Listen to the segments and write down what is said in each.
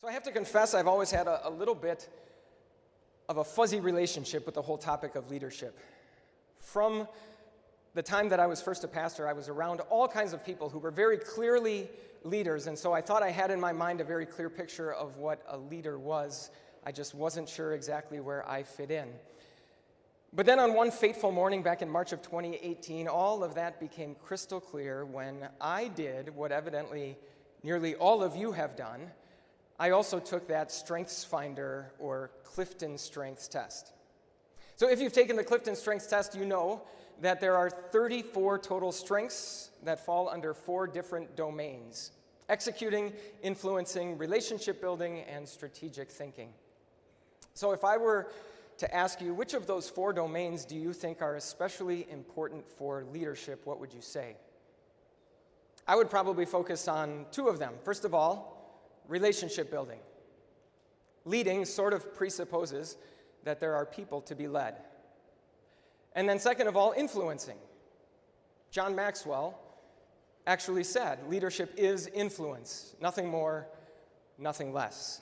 So I have to confess, I've always had a little bit of a fuzzy relationship with the whole topic of leadership. From the time that I was first a pastor, I was around all kinds of people who were very clearly leaders, and so I thought I had in my mind a very clear picture of what a leader was. I just wasn't sure exactly where I fit in. But then on one fateful morning back in March of 2018, all of that became crystal clear when I did what evidently nearly all of you have done. I also took that Strengths Finder or Clifton Strengths test. So if you've taken the Clifton Strengths test, you know that there are 34 total strengths that fall under 4 different domains: executing, influencing, relationship building, and strategic thinking. So if I were to ask you, which of those 4 domains do you think are especially important for leadership, what would you say? I would probably focus on 2 of them. First of all, relationship building. Leading sort of presupposes that there are people to be led. And then second of all, influencing. John Maxwell actually said, leadership is influence, nothing more, nothing less.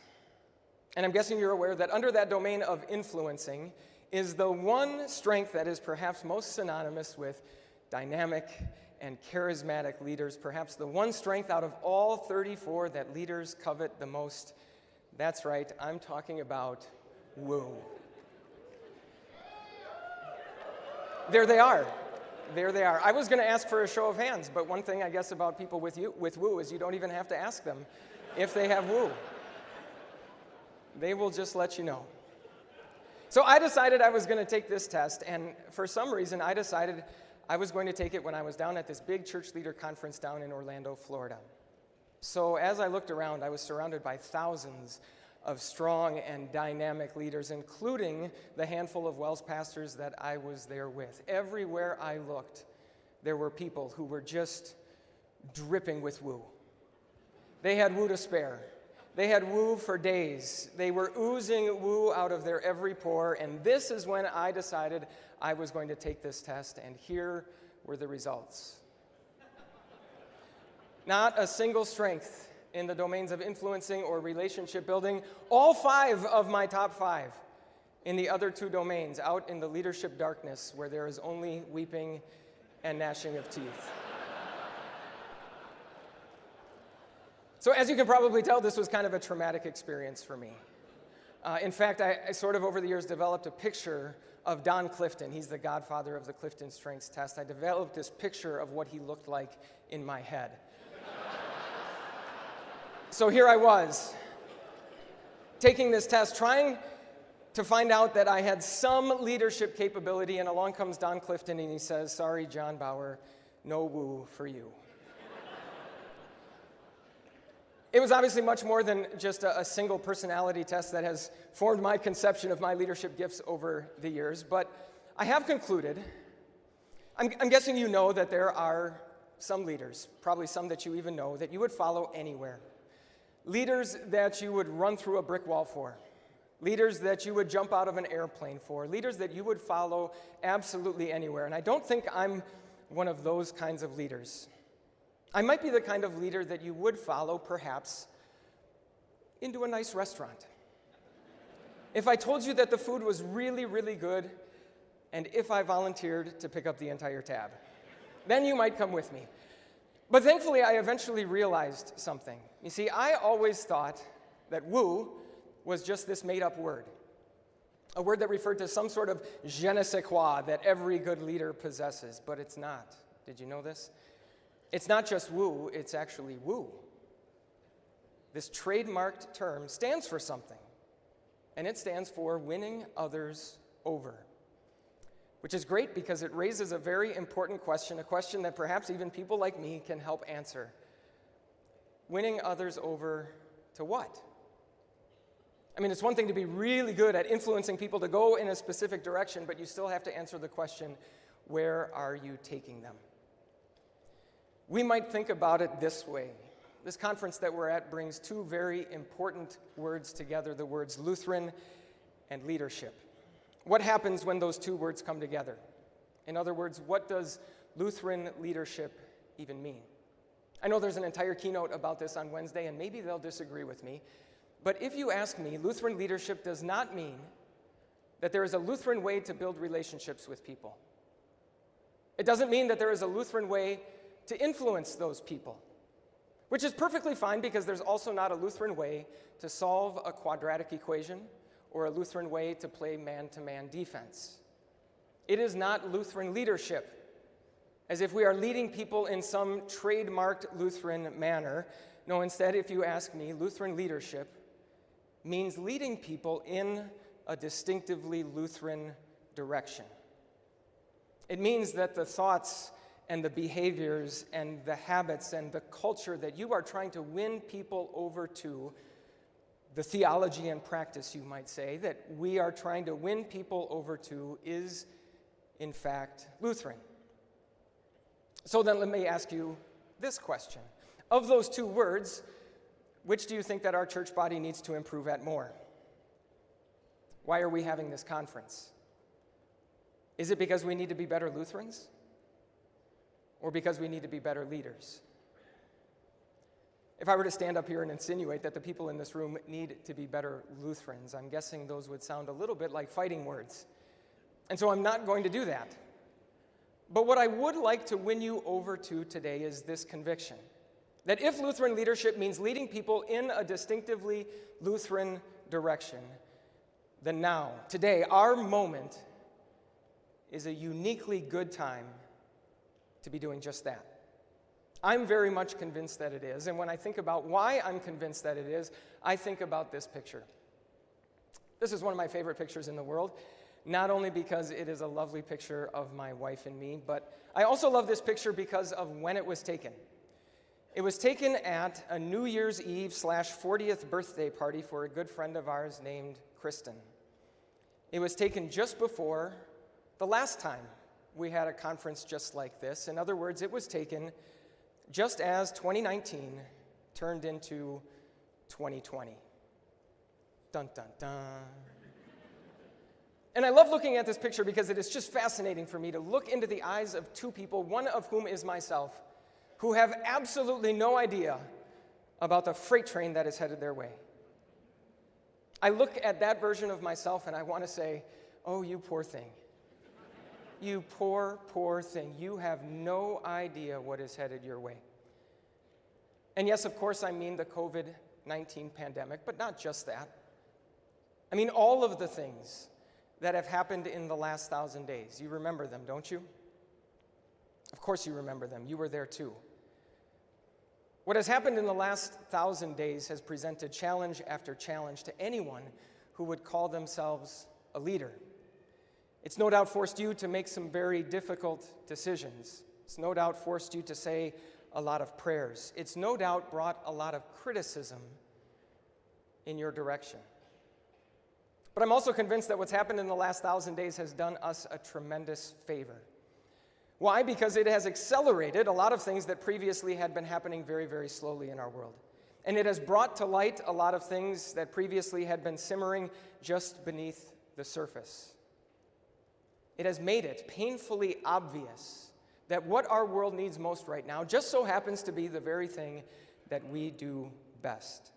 And I'm guessing you're aware that under that domain of influencing is the one strength that is perhaps most synonymous with dynamic and charismatic leaders, perhaps the one strength out of all 34 that leaders covet the most. That's right, I'm talking about woo. There they are. There they are. I was going to ask for a show of hands, but one thing I guess about people with woo is you don't even have to ask them if they have woo. They will just let you know. So I decided I was going to take this test, and for some reason I decided I was going to take it when I was down at this big church leader conference down in Orlando, Florida. So as I looked around, I was surrounded by thousands of strong and dynamic leaders, including the handful of WELS pastors that I was there with. Everywhere I looked, there were people who were just dripping with woo. They had woo to spare. They had woo for days. They were oozing woo out of their every pore, and this is when I decided I was going to take this test, and here were the results. Not a single strength in the domains of influencing or relationship building. All 5 of my top 5 in the other 2 domains, out in the leadership darkness where there is only weeping and gnashing of teeth. So as you can probably tell, this was kind of a traumatic experience for me. In fact, I sort of over the years developed a picture of Don Clifton. He's the godfather of the Clifton Strengths test. I developed this picture of what he looked like in my head. So here I was, taking this test, trying to find out that I had some leadership capability, and along comes Don Clifton and he says, "Sorry, John Bauer, no woo for you." It was obviously much more than just a single personality test that has formed my conception of my leadership gifts over the years, but I have concluded, I'm guessing you know that there are some leaders, probably some that you even know, that you would follow anywhere. Leaders that you would run through a brick wall for. Leaders that you would jump out of an airplane for. Leaders that you would follow absolutely anywhere. And I don't think I'm one of those kinds of leaders. I might be the kind of leader that you would follow, perhaps, into a nice restaurant. If I told you that the food was really, really good, and if I volunteered to pick up the entire tab, then you might come with me. But thankfully, I eventually realized something. You see, I always thought that woo was just this made-up word, a word that referred to some sort of je ne sais quoi that every good leader possesses, but it's not. Did you know this? It's not just woo, it's actually woo. This trademarked term stands for something, and it stands for winning others over, which is great because it raises a very important question, a question that perhaps even people like me can help answer. Winning others over to what? I mean, it's one thing to be really good at influencing people to go in a specific direction, but you still have to answer the question, where are you taking them? We might think about it this way. This conference that we're at brings 2 very important words together, the words Lutheran and leadership. What happens when those 2 words come together? In other words, what does Lutheran leadership even mean? I know there's an entire keynote about this on Wednesday, and maybe they'll disagree with me, But if you ask me, Lutheran leadership does not mean that there is a Lutheran way to build relationships with people. It doesn't mean that there is a Lutheran way to influence those people, which is perfectly fine because there's also not a Lutheran way to solve a quadratic equation or a Lutheran way to play man-to-man defense. It is not Lutheran leadership, as if we are leading people in some trademarked Lutheran manner. No, instead, if you ask me, Lutheran leadership means leading people in a distinctively Lutheran direction. It means that the thoughts and the behaviors and the habits and the culture that you are trying to win people over to, the theology and practice, you might say, that we are trying to win people over to is, in fact, Lutheran. So then let me ask you this question. Of those two words, which do you think that our church body needs to improve at more? Why are we having this conference? Is it because we need to be better Lutherans? Or because we need to be better leaders? If I were to stand up here and insinuate that the people in this room need to be better Lutherans, I'm guessing those would sound a little bit like fighting words. And so I'm not going to do that. But what I would like to win you over to today is this conviction, that if Lutheran leadership means leading people in a distinctively Lutheran direction, then now, today, our moment is a uniquely good time to be doing just that. I'm very much convinced that it is, and when I think about why I'm convinced that it is, I think about this picture. This is one of my favorite pictures in the world, not only because it is a lovely picture of my wife and me, but I also love this picture because of when it was taken. It was taken at a New Year's Eve / 40th birthday party for a good friend of ours named Kristen. It was taken just before the last time we had a conference just like this. In other words, it was taken just as 2019 turned into 2020. Dun, dun, dun. And I love looking at this picture because it is just fascinating for me to look into the eyes of two people, one of whom is myself, who have absolutely no idea about the freight train that is headed their way. I look at that version of myself and I want to say, oh, you poor thing. You poor, poor thing. You have no idea what is headed your way. And yes, of course, I mean the COVID-19 pandemic, but not just that. I mean all of the things that have happened in the last 1,000 days. You remember them, don't you? Of course you remember them. You were there too. What has happened in the last 1,000 days has presented challenge after challenge to anyone who would call themselves a leader. It's no doubt forced you to make some very difficult decisions. It's no doubt forced you to say a lot of prayers. It's no doubt brought a lot of criticism in your direction. But I'm also convinced that what's happened in the last 1,000 days has done us a tremendous favor. Why? Because it has accelerated a lot of things that previously had been happening very, very slowly in our world. And it has brought to light a lot of things that previously had been simmering just beneath the surface. It has made it painfully obvious that what our world needs most right now just so happens to be the very thing that we do best.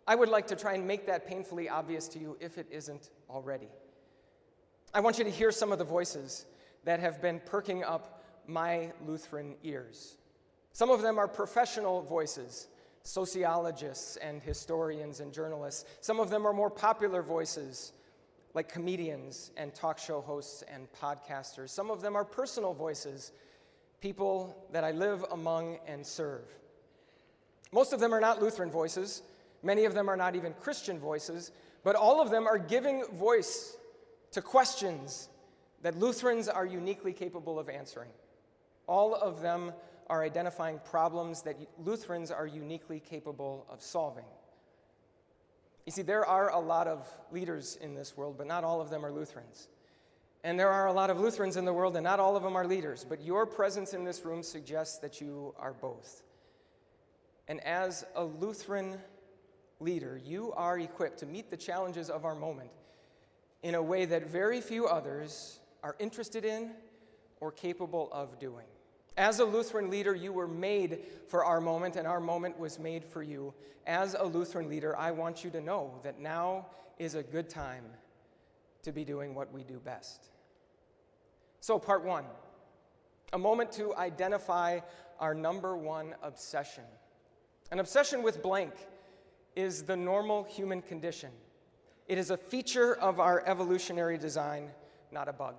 I would like to try and make that painfully obvious to you if it isn't already. I want you to hear some of the voices that have been perking up my Lutheran ears. Some of them are professional voices, sociologists and historians and journalists. Some of them are more popular voices, like comedians and talk show hosts and podcasters. Some of them are personal voices, people that I live among and serve. Most of them are not Lutheran voices. Many of them are not even Christian voices, but all of them are giving voice to questions that Lutherans are uniquely capable of answering. All of them are identifying problems that Lutherans are uniquely capable of solving. You see, there are a lot of leaders in this world, but not all of them are Lutherans. And there are a lot of Lutherans in the world, and not all of them are leaders. But your presence in this room suggests that you are both. And as a Lutheran leader, you are equipped to meet the challenges of our moment in a way that very few others are interested in or capable of doing. As a Lutheran leader, you were made for our moment, and our moment was made for you. As a Lutheran leader, I want you to know that now is a good time to be doing what we do best. So, part one, a moment to identify our number one obsession. An obsession with blank is the normal human condition. It is a feature of our evolutionary design, not a bug.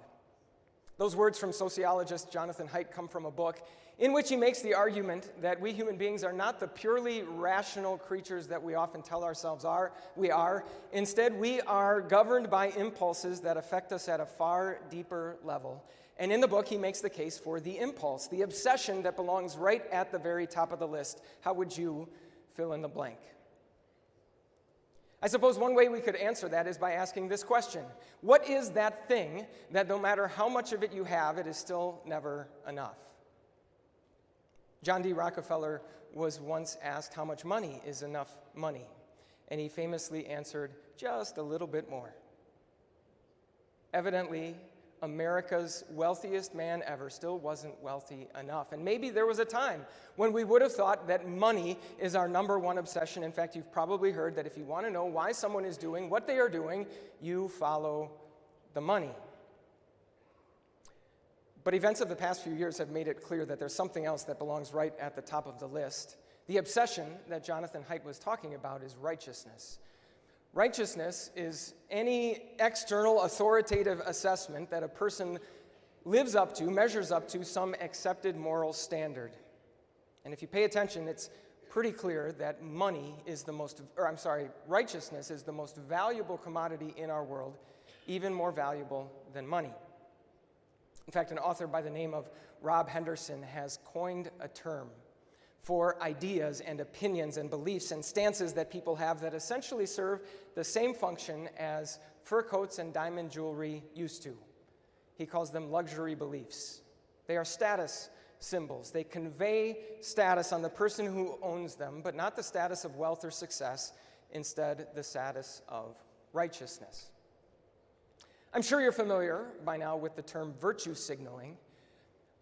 Those words from sociologist Jonathan Haidt come from a book in which he makes the argument that we human beings are not the purely rational creatures that we often tell ourselves we are. Instead, we are governed by impulses that affect us at a far deeper level. And in the book, he makes the case for the impulse, the obsession that belongs right at the very top of the list. How would you fill in the blank? I suppose one way we could answer that is by asking this question. What is that thing that no matter how much of it you have, it is still never enough? John D. Rockefeller was once asked how much money is enough money, and he famously answered, just a little bit more. Evidently, America's wealthiest man ever still wasn't wealthy enough. And maybe there was a time when we would have thought that money is our number one obsession. In fact, you've probably heard that if you want to know why someone is doing what they are doing, you follow the money. But events of the past few years have made it clear that there's something else that belongs right at the top of the list. The obsession that Jonathan Haidt was talking about is righteousness. Righteousness is any external authoritative assessment that a person lives up to, measures up to some accepted moral standard. And if you pay attention, it's pretty clear that righteousness is the most valuable commodity in our world, even more valuable than money. In fact, an author by the name of Rob Henderson has coined a term for ideas and opinions and beliefs and stances that people have that essentially serve the same function as fur coats and diamond jewelry used to. He calls them luxury beliefs. They are status symbols. They convey status on the person who owns them, but not the status of wealth or success, instead the status of righteousness. I'm sure you're familiar by now with the term virtue signaling.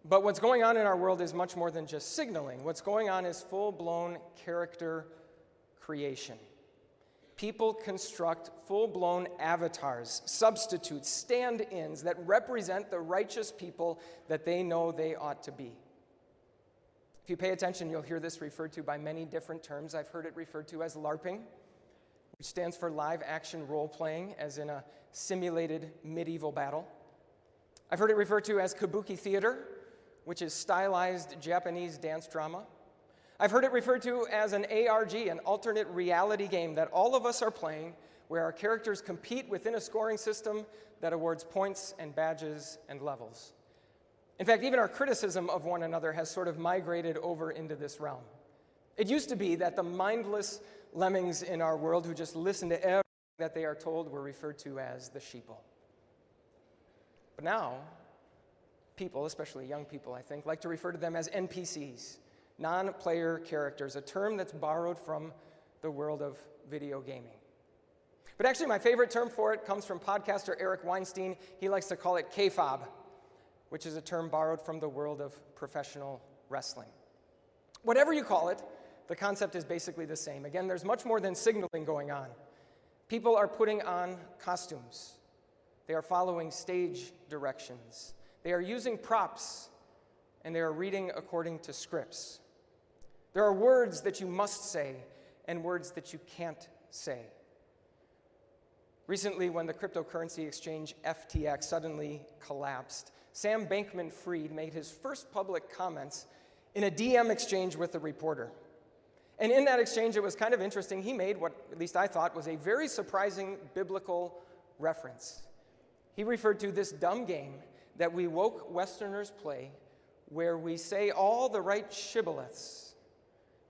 But what's going on in our world is much more than just signaling. What's going on is full-blown character creation. People construct full-blown avatars, substitutes, stand-ins that represent the righteous people that they know they ought to be. If you pay attention, you'll hear this referred to by many different terms. I've heard it referred to as LARPing, which stands for live-action role-playing, as in a simulated medieval battle. I've heard it referred to as kabuki theater, which is stylized Japanese dance drama. I've heard it referred to as an ARG, an alternate reality game that all of us are playing, where our characters compete within a scoring system that awards points and badges and levels. In fact, even our criticism of one another has sort of migrated over into this realm. It used to be that the mindless lemmings in our world who just listen to everything that they are told were referred to as the sheeple. But now, people, especially young people, I think, like to refer to them as NPCs, non-player characters, a term that's borrowed from the world of video gaming. But actually, my favorite term for it comes from podcaster Eric Weinstein. He likes to call it kayfabe, which is a term borrowed from the world of professional wrestling. Whatever you call it, the concept is basically the same. Again, there's much more than signaling going on. People are putting on costumes. They are following stage directions. They are using props, and they are reading according to scripts. There are words that you must say and words that you can't say. Recently, when the cryptocurrency exchange FTX suddenly collapsed, Sam Bankman-Fried made his first public comments in a DM exchange with a reporter. And in that exchange, it was kind of interesting. He made what, at least I thought, was a very surprising biblical reference. He referred to this dumb game that we woke Westerners play, where we say all the right shibboleths,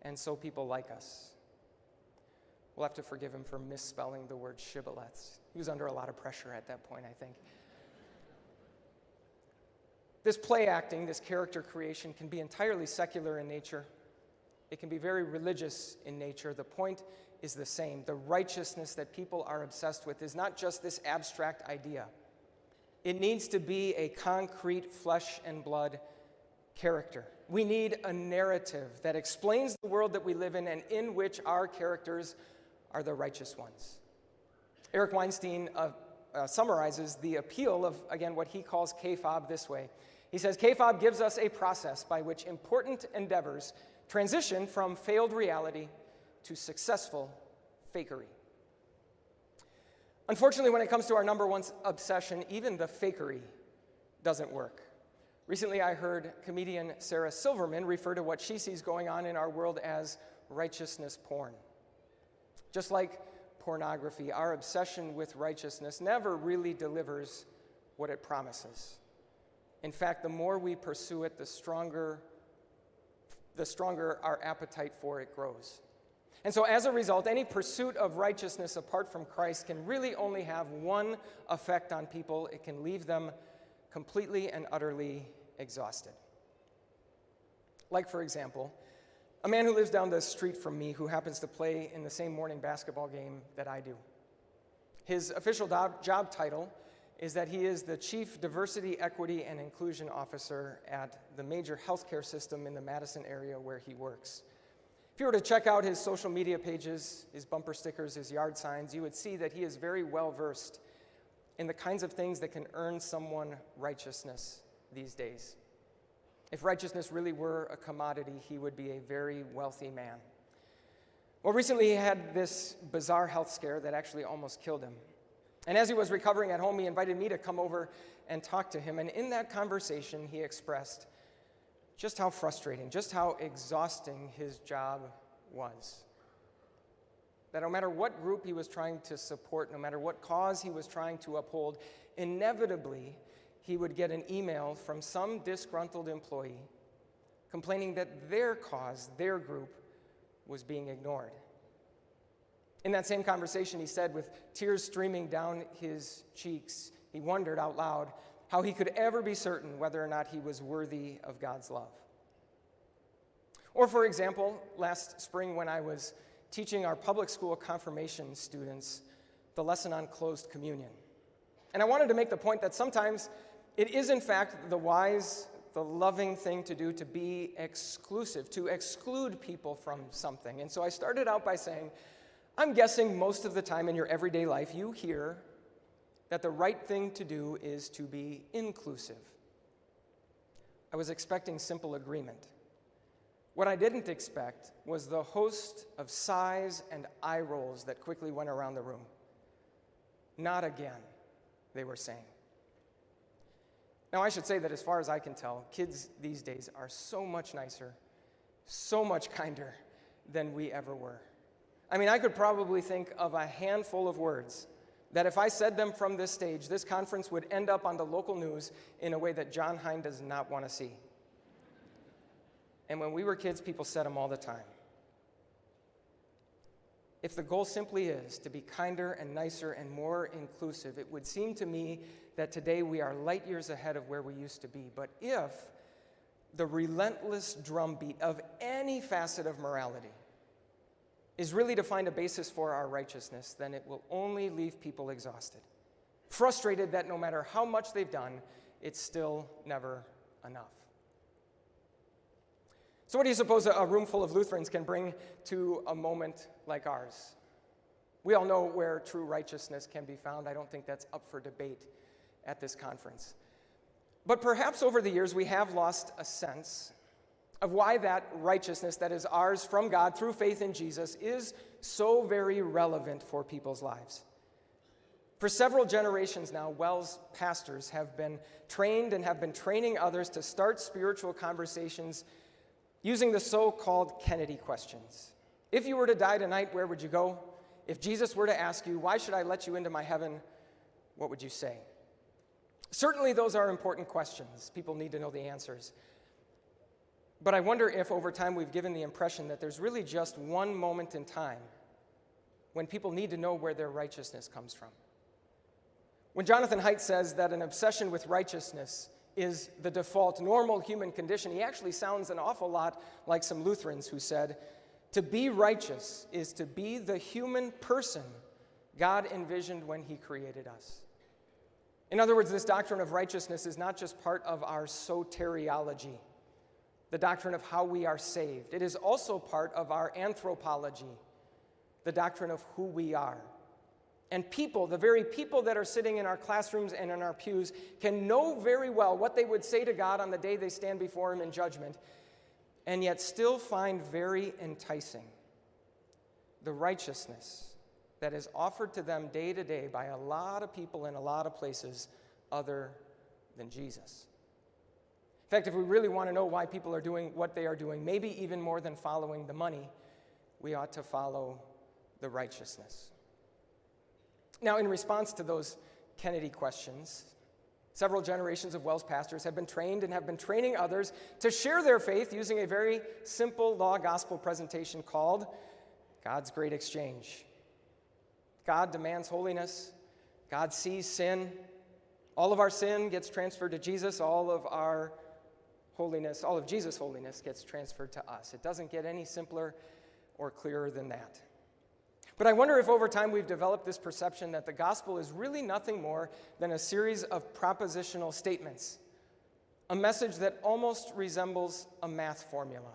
and so people like us. We'll have to forgive him for misspelling the word shibboleths. He was under a lot of pressure at that point, I think. This play acting, this character creation, can be entirely secular in nature. It can be very religious in nature. The point is the same. The righteousness that people are obsessed with is not just this abstract idea. It needs to be a concrete flesh and blood character. We need a narrative that explains the world that we live in and in which our characters are the righteous ones. Eric Weinstein summarizes the appeal of, again, what he calls KFOB this way. He says, KFOB gives us a process by which important endeavors transition from failed reality to successful fakery. Unfortunately, when it comes to our number one obsession, even the fakery doesn't work. Recently, I heard comedian Sarah Silverman refer to what she sees going on in our world as righteousness porn. Just like pornography, our obsession with righteousness never really delivers what it promises. In fact, the more we pursue it, the stronger our appetite for it grows. And so as a result, any pursuit of righteousness apart from Christ can really only have one effect on people. It can leave them completely and utterly exhausted. Like, for example, a man who lives down the street from me who happens to play in the same morning basketball game that I do. His official job title is that he is the Chief Diversity, Equity, and Inclusion Officer at the major healthcare system in the Madison area where he works. If you were to check out his social media pages, his bumper stickers, his yard signs, you would see that he is very well versed in the kinds of things that can earn someone righteousness these days. If righteousness really were a commodity, he would be a very wealthy man. Well, recently he had this bizarre health scare that actually almost killed him. And as he was recovering at home, he invited me to come over and talk to him. And in that conversation, he expressed just how frustrating, just how exhausting his job was. That no matter what group he was trying to support, no matter what cause he was trying to uphold, inevitably he would get an email from some disgruntled employee complaining that their cause, their group, was being ignored. In that same conversation, he said, with tears streaming down his cheeks, he wondered out loud how he could ever be certain whether or not he was worthy of God's love. Or, for example, last spring when I was teaching our public school confirmation students the lesson on closed communion. And I wanted to make the point that sometimes it is, in fact, the wise, the loving thing to do to be exclusive, to exclude people from something. And so I started out by saying, I'm guessing most of the time in your everyday life you hear that the right thing to do is to be inclusive. I was expecting simple agreement. What I didn't expect was the host of sighs and eye rolls that quickly went around the room. Not again, they were saying. Now, I should say that as far as I can tell, kids these days are so much nicer, so much kinder than we ever were. I mean, I could probably think of a handful of words that if I said them from this stage, this conference would end up on the local news in a way that John Hine does not want to see. And when we were kids, people said them all the time. If the goal simply is to be kinder and nicer and more inclusive, it would seem to me that today we are light years ahead of where we used to be. But if the relentless drumbeat of any facet of morality is really to find a basis for our righteousness, then it will only leave people exhausted, frustrated that no matter how much they've done, it's still never enough. So what do you suppose a room full of Lutherans can bring to a moment like ours? We all know where true righteousness can be found. I don't think that's up for debate at this conference. But perhaps over the years we have lost a sense of why that righteousness that is ours from God through faith in Jesus is so very relevant for people's lives. For several generations now, WELS pastors have been trained and have been training others to start spiritual conversations using the so-called Kennedy questions. If you were to die tonight, where would you go? If Jesus were to ask you, why should I let you into my heaven, what would you say? Certainly those are important questions. People need to know the answers. But I wonder if over time we've given the impression that there's really just one moment in time when people need to know where their righteousness comes from. When Jonathan Haidt says that an obsession with righteousness is the default normal human condition, he actually sounds an awful lot like some Lutherans who said, to be righteous is to be the human person God envisioned when he created us. In other words, this doctrine of righteousness is not just part of our soteriology, the doctrine of how we are saved. It is also part of our anthropology, the doctrine of who we are. And people, the very people that are sitting in our classrooms and in our pews, can know very well what they would say to God on the day they stand before Him in judgment, and yet still find very enticing the righteousness that is offered to them day to day by a lot of people in a lot of places other than Jesus. In fact, if we really want to know why people are doing what they are doing, maybe even more than following the money, we ought to follow the righteousness. Now, in response to those Kennedy questions, several generations of WELS pastors have been trained and have been training others to share their faith using a very simple law gospel presentation called God's Great Exchange. God demands holiness. God sees sin. All of our sin gets transferred to Jesus. All of our holiness, all of Jesus' holiness gets transferred to us. It doesn't get any simpler or clearer than that. But I wonder if over time we've developed this perception that the gospel is really nothing more than a series of propositional statements, a message that almost resembles a math formula.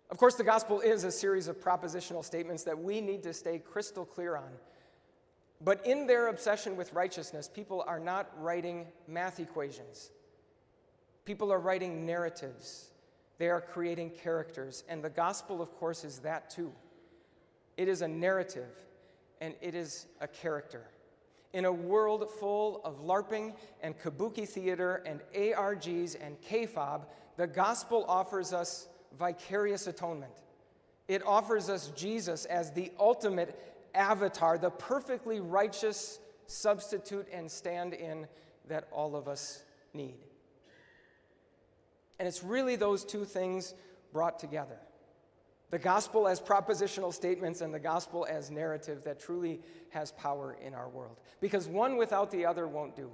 Of course, the gospel is a series of propositional statements that we need to stay crystal clear on. But in their obsession with righteousness, people are not writing math equations. People are writing narratives. They are creating characters. And the gospel, of course, is that too. It is a narrative, and it is a character. In a world full of LARPing and kabuki theater and ARGs and K-fob, the gospel offers us vicarious atonement. It offers us Jesus as the ultimate avatar, the perfectly righteous substitute and stand-in that all of us need. And it's really those two things brought together. The gospel as propositional statements and the gospel as narrative that truly has power in our world. Because one without the other won't do.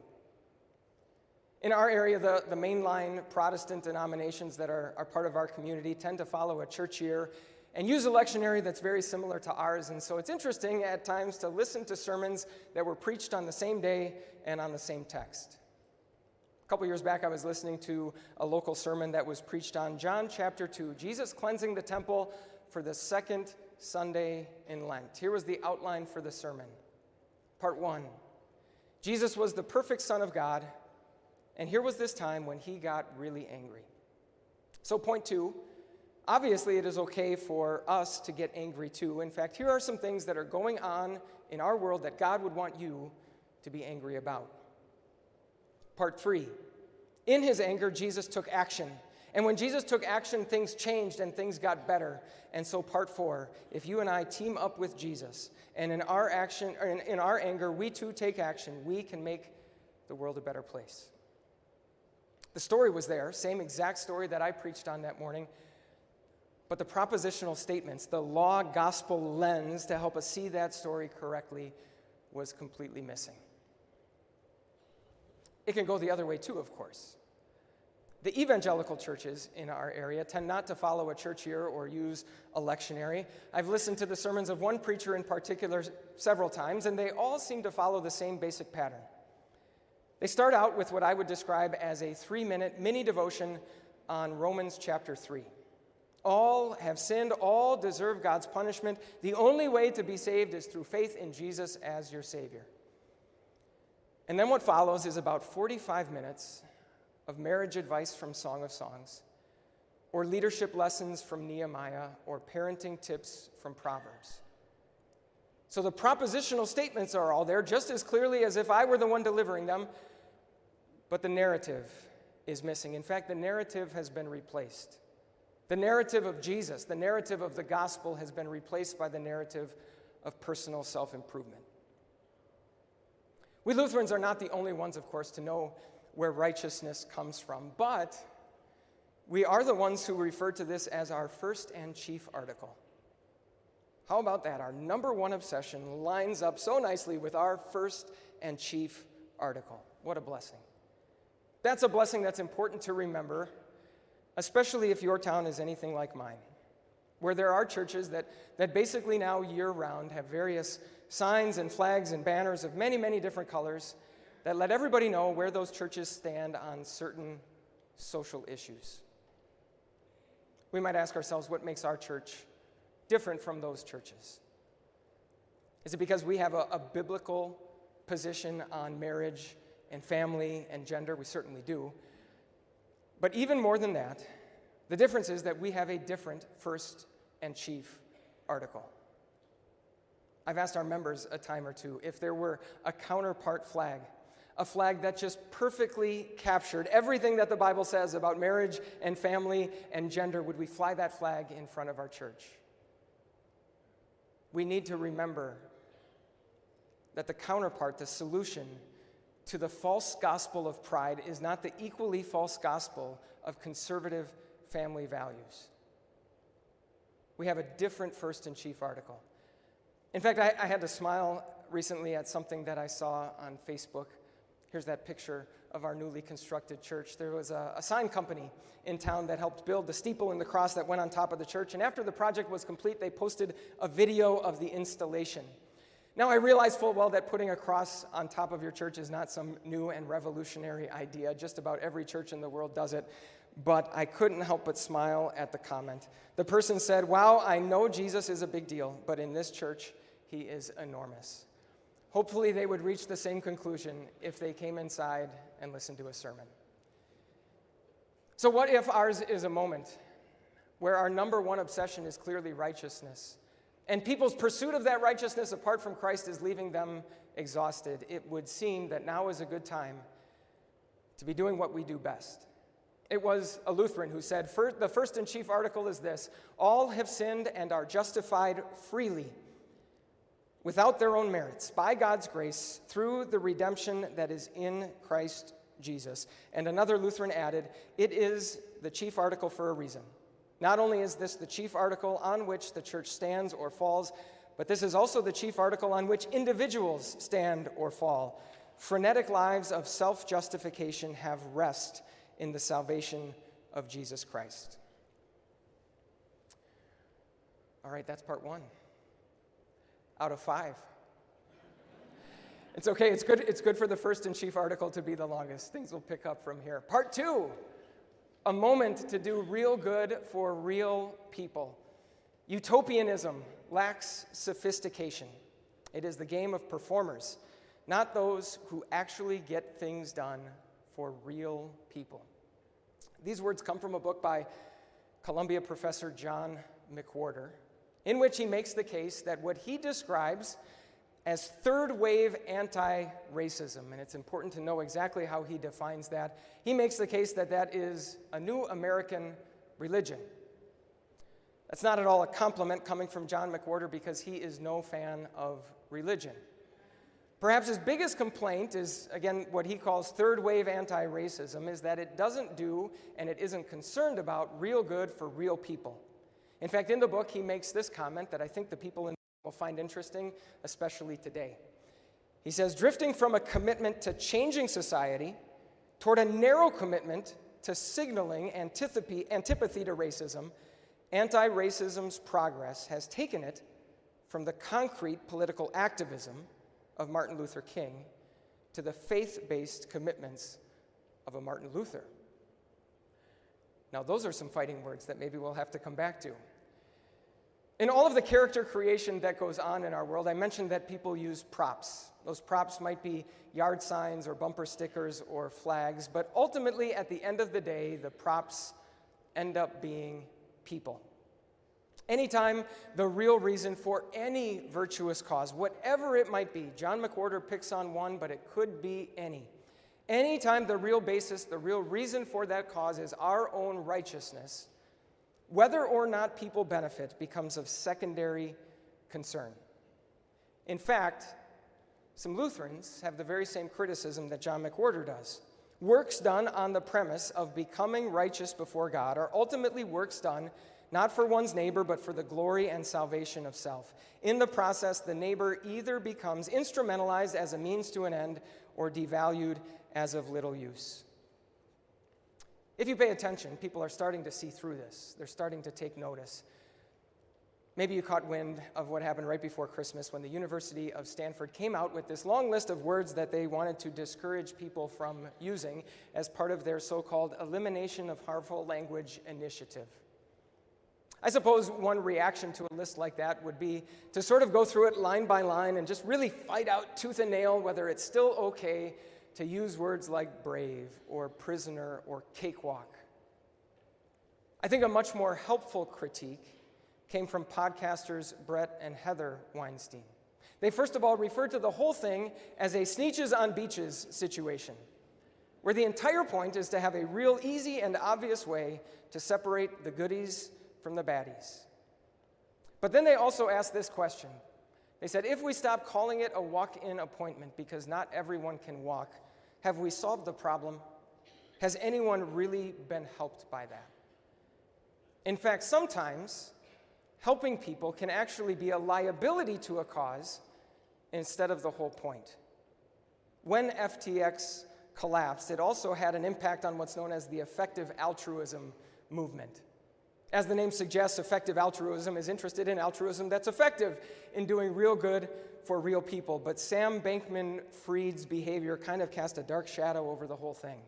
In our area, the mainline Protestant denominations that are part of our community tend to follow a church year and use a lectionary that's very similar to ours. And so it's interesting at times to listen to sermons that were preached on the same day and on the same text. A couple years back, I was listening to a local sermon that was preached on John chapter 2, Jesus cleansing the temple for the second Sunday in Lent. Here was the outline for the sermon. Part 1, Jesus was the perfect Son of God, and here was this time when he got really angry. So point 2, obviously it is okay for us to get angry too. In fact, here are some things that are going on in our world that God would want you to be angry about. Part 3, in his anger, Jesus took action. And when Jesus took action, things changed and things got better. And so part 4, if you and I team up with Jesus, and in our action, or in our anger, we too take action, we can make the world a better place. The story was there, same exact story that I preached on that morning, but the propositional statements, the law gospel lens to help us see that story correctly was completely missing. It can go the other way too, of course. The evangelical churches in our area tend not to follow a church year or use a lectionary. I've listened to the sermons of one preacher in particular several times, and they all seem to follow the same basic pattern. They start out with what I would describe as a 3-minute mini devotion on Romans chapter 3. All have sinned, all deserve God's punishment. The only way to be saved is through faith in Jesus as your Savior. And then what follows is about 45 minutes of marriage advice from Song of Songs, or leadership lessons from Nehemiah, or parenting tips from Proverbs. So the propositional statements are all there just as clearly as if I were the one delivering them, but the narrative is missing. In fact, the narrative has been replaced. The narrative of Jesus, the narrative of the gospel has been replaced by the narrative of personal self-improvement. We Lutherans are not the only ones, of course, to know where righteousness comes from, but we are the ones who refer to this as our first and chief article. How about that? Our number one obsession lines up so nicely with our first and chief article. What a blessing. That's a blessing that's important to remember, especially if your town is anything like mine, where there are churches that basically now year-round have various signs and flags and banners of many, many different colors that let everybody know where those churches stand on certain social issues. we might ask ourselves, what makes our church different from those churches? Is it because we have a biblical position on marriage and family and gender? We certainly do. But even more than that, the difference is that we have a different first and chief article. I've asked our members a time or two if there were a counterpart flag, a flag that just perfectly captured everything that the Bible says about marriage and family and gender, would we fly that flag in front of our church? We need to remember that the counterpart, the solution to the false gospel of pride, is not the equally false gospel of conservative family values. We have a different first and chief article. In fact, I had to smile recently at something that I saw on Facebook. Here's that picture of our newly constructed church. There was a sign company in town that helped build the steeple and the cross that went on top of the church, and after the project was complete, they posted a video of the installation. Now, I realize full well that putting a cross on top of your church is not some new and revolutionary idea. Just about every church in the world does it, but I couldn't help but smile at the comment. The person said, "Wow, I know Jesus is a big deal, but in this church, he is enormous." Hopefully, they would reach the same conclusion if they came inside and listened to a sermon. So what if ours is a moment where our number one obsession is clearly righteousness, and people's pursuit of that righteousness apart from Christ is leaving them exhausted? It would seem that now is a good time to be doing what we do best. It was a Lutheran who said, the first and chief article is this: all have sinned and are justified freely, without their own merits, by God's grace, through the redemption that is in Christ Jesus. And another Lutheran added, it is the chief article for a reason. Not only is this the chief article on which the church stands or falls, but this is also the chief article on which individuals stand or fall. Frenetic lives of self-justification have rest in the salvation of Jesus Christ. All right, that's part one. Out of 5. It's okay, it's good for the first and chief article to be the longest. Things will pick up from here. Part 2, a moment to do real good for real people. Utopianism lacks sophistication. It is the game of performers, not those who actually get things done for real people. These words come from a book by Columbia professor John McWhorter, in which he makes the case that what he describes as third-wave anti-racism, and it's important to know exactly how he defines that. He makes the case that that is a new American religion. That's not at all a compliment coming from John McWhorter, because he is no fan of religion. Perhaps his biggest complaint is, again, what he calls third-wave anti-racism, is that it doesn't do and it isn't concerned about real good for real people. In fact, in the book, he makes this comment that I think the people in will find interesting, especially today. He says, drifting from a commitment to changing society toward a narrow commitment to signaling antipathy to racism, anti-racism's progress has taken it from the concrete political activism of Martin Luther King to the faith-based commitments of a Martin Luther. Now, those are some fighting words that maybe we'll have to come back to. In all of the character creation that goes on in our world, I mentioned that people use props. Those props might be yard signs or bumper stickers or flags, but ultimately, at the end of the day, the props end up being people. Anytime the real reason for any virtuous cause, whatever it might be, John McWhorter picks on one, but it could be any. Anytime the real basis, the real reason for that cause is our own righteousness, whether or not people benefit becomes of secondary concern. In fact, some Lutherans have the very same criticism that John McWhorter does. Works done on the premise of becoming righteous before God are ultimately works done not for one's neighbor, but for the glory and salvation of self. In the process, the neighbor either becomes instrumentalized as a means to an end or devalued as of little use. If you pay attention, people are starting to see through this. They're starting to take notice. Maybe you caught wind of what happened right before Christmas when the University of Stanford came out with this long list of words that they wanted to discourage people from using as part of their so-called Elimination of Harmful Language initiative. I suppose one reaction to a list like that would be to sort of go through it line by line and just really fight out tooth and nail whether it's still okay to use words like brave or prisoner or cakewalk. I think a much more helpful critique came from podcasters Brett and Heather Weinstein. They first of all referred to the whole thing as a Sneetches on Beaches situation, where the entire point is to have a real easy and obvious way to separate the goodies from the baddies. But then they also asked this question. They said, if we stop calling it a walk-in appointment because not everyone can walk, have we solved the problem? Has anyone really been helped by that? In fact, sometimes helping people can actually be a liability to a cause instead of the whole point. When FTX collapsed, it also had an impact on what's known as the effective altruism movement. As the name suggests, effective altruism is interested in altruism that's effective in doing real good for real people. But Sam Bankman-Fried's behavior kind of cast a dark shadow over the whole thing.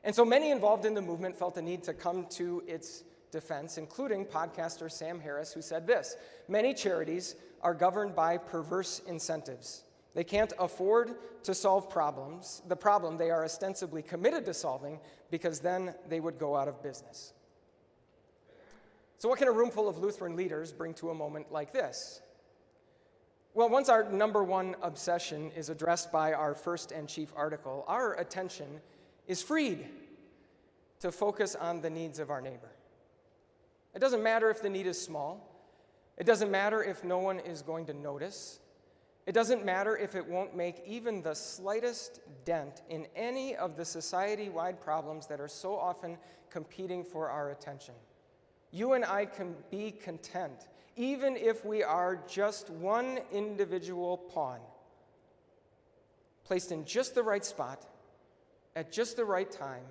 And so many involved in the movement felt the need to come to its defense, including podcaster Sam Harris, who said this: many charities are governed by perverse incentives. They can't afford to solve the problem they are ostensibly committed to solving, because then they would go out of business. So what can a room full of Lutheran leaders bring to a moment like this? Well, once our number one obsession is addressed by our first and chief article, our attention is freed to focus on the needs of our neighbor. It doesn't matter if the need is small. It doesn't matter if no one is going to notice. It doesn't matter if it won't make even the slightest dent in any of the society-wide problems that are so often competing for our attention. You and I can be content, even if we are just one individual pawn, placed in just the right spot, at just the right time,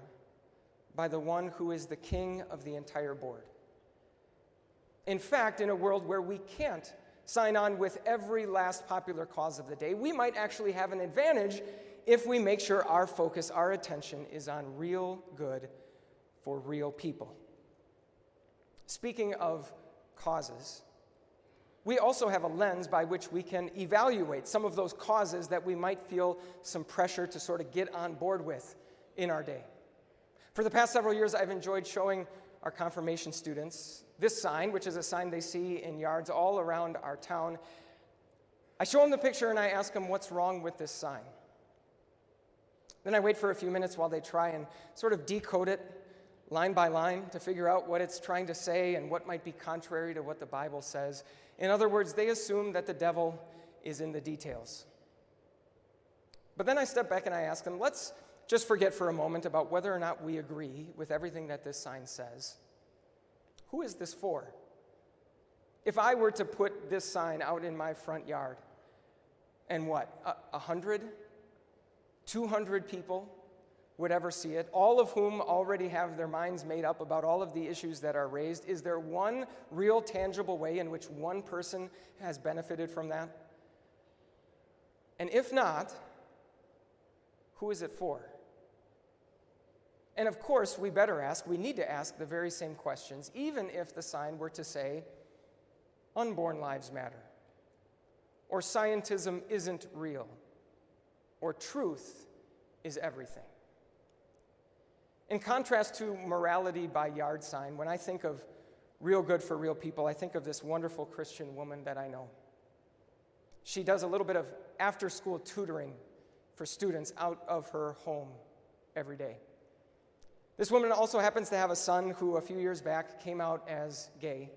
by the one who is the king of the entire board. In fact, in a world where we can't sign on with every last popular cause of the day, we might actually have an advantage if we make sure our focus, our attention, is on real good for real people. Speaking of causes, we also have a lens by which we can evaluate some of those causes that we might feel some pressure to sort of get on board with in our day. For the past several years, I've enjoyed showing our confirmation students this sign, which is a sign they see in yards all around our town. I show them the picture and I ask them, what's wrong with this sign? Then I wait for a few minutes while they try and sort of decode it line by line to figure out what it's trying to say and what might be contrary to what the Bible says. In other words, they assume that the devil is in the details. But then I step back and I ask them, let's just forget for a moment about whether or not we agree with everything that this sign says. Who is this for? If I were to put this sign out in my front yard, and 100, 200 people would ever see it, all of whom already have their minds made up about all of the issues that are raised, is there one real tangible way in which one person has benefited from that? And if not, who is it for? And of course, we need to ask the very same questions, even if the sign were to say, unborn lives matter, or scientism isn't real, or truth is everything. In contrast to morality by yard sign, when I think of real good for real people, I think of this wonderful Christian woman that I know. She does a little bit of after-school tutoring for students out of her home every day. This woman also happens to have a son who a few years back came out as gay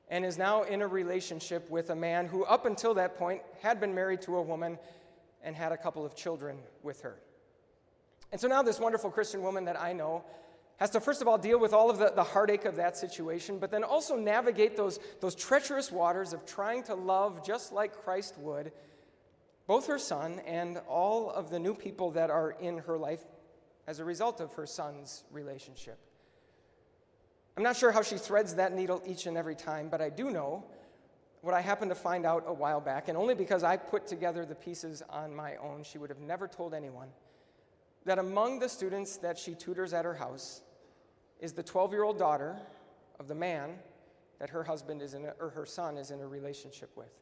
and is now in a relationship with a man who up until that point had been married to a woman and had a couple of children with her. And so now this wonderful Christian woman that I know has to first of all deal with all of the heartache of that situation, but then also navigate those treacherous waters of trying to love just like Christ would, both her son and all of the new people that are in her life as a result of her son's relationship. I'm not sure how she threads that needle each and every time, but I do know what I happened to find out a while back, and only because I put together the pieces on my own, she would have never told anyone, that among the students that she tutors at her house is the 12-year-old daughter of the man that her husband or her son is in a relationship with.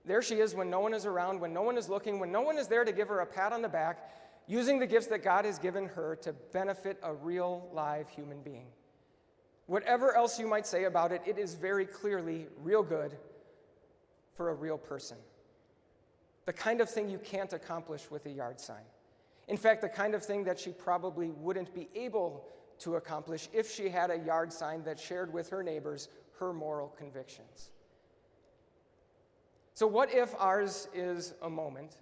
There she is when no one is around, when no one is looking, when no one is there to give her a pat on the back, using the gifts that God has given her to benefit a real, live human being. Whatever else you might say about it, it is very clearly real good for a real person. The kind of thing you can't accomplish with a yard sign. In fact, the kind of thing that she probably wouldn't be able to accomplish if she had a yard sign that shared with her neighbors her moral convictions. So what if ours is a moment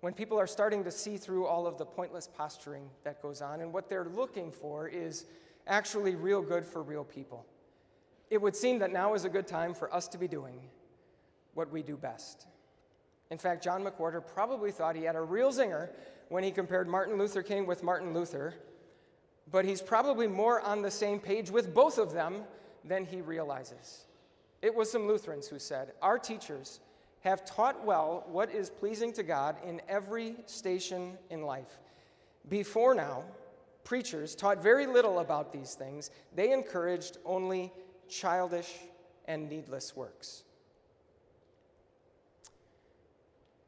when people are starting to see through all of the pointless posturing that goes on, and what they're looking for is actually real good for real people? It would seem that now is a good time for us to be doing what we do best. In fact, John McWhorter probably thought he had a real zinger when he compared Martin Luther King with Martin Luther, but he's probably more on the same page with both of them than he realizes. It was some Lutherans who said, "Our teachers have taught well what is pleasing to God in every station in life. Before now, preachers taught very little about these things. They encouraged only childish and needless works."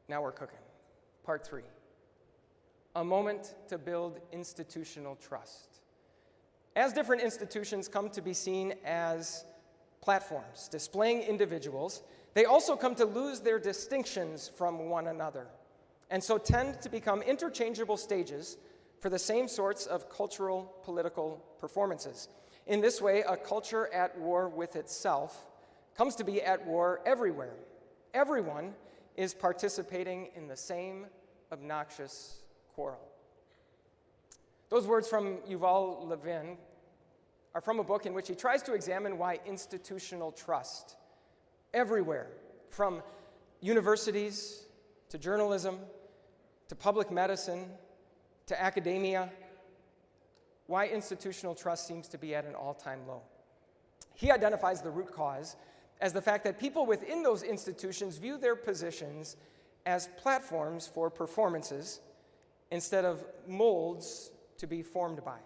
Now we're cooking. Part 3. A moment to build institutional trust. As different institutions come to be seen as platforms displaying individuals, they also come to lose their distinctions from one another, and so tend to become interchangeable stages for the same sorts of cultural, political performances. In this way, a culture at war with itself comes to be at war everywhere. Everyone is participating in the same obnoxious quarrel. Those words from Yuval Levin are from a book in which he tries to examine why institutional trust everywhere, from universities to journalism to public medicine to academia, why institutional trust seems to be at an all-time low. He identifies the root cause as the fact that people within those institutions view their positions as platforms for performances instead of molds to be formed by.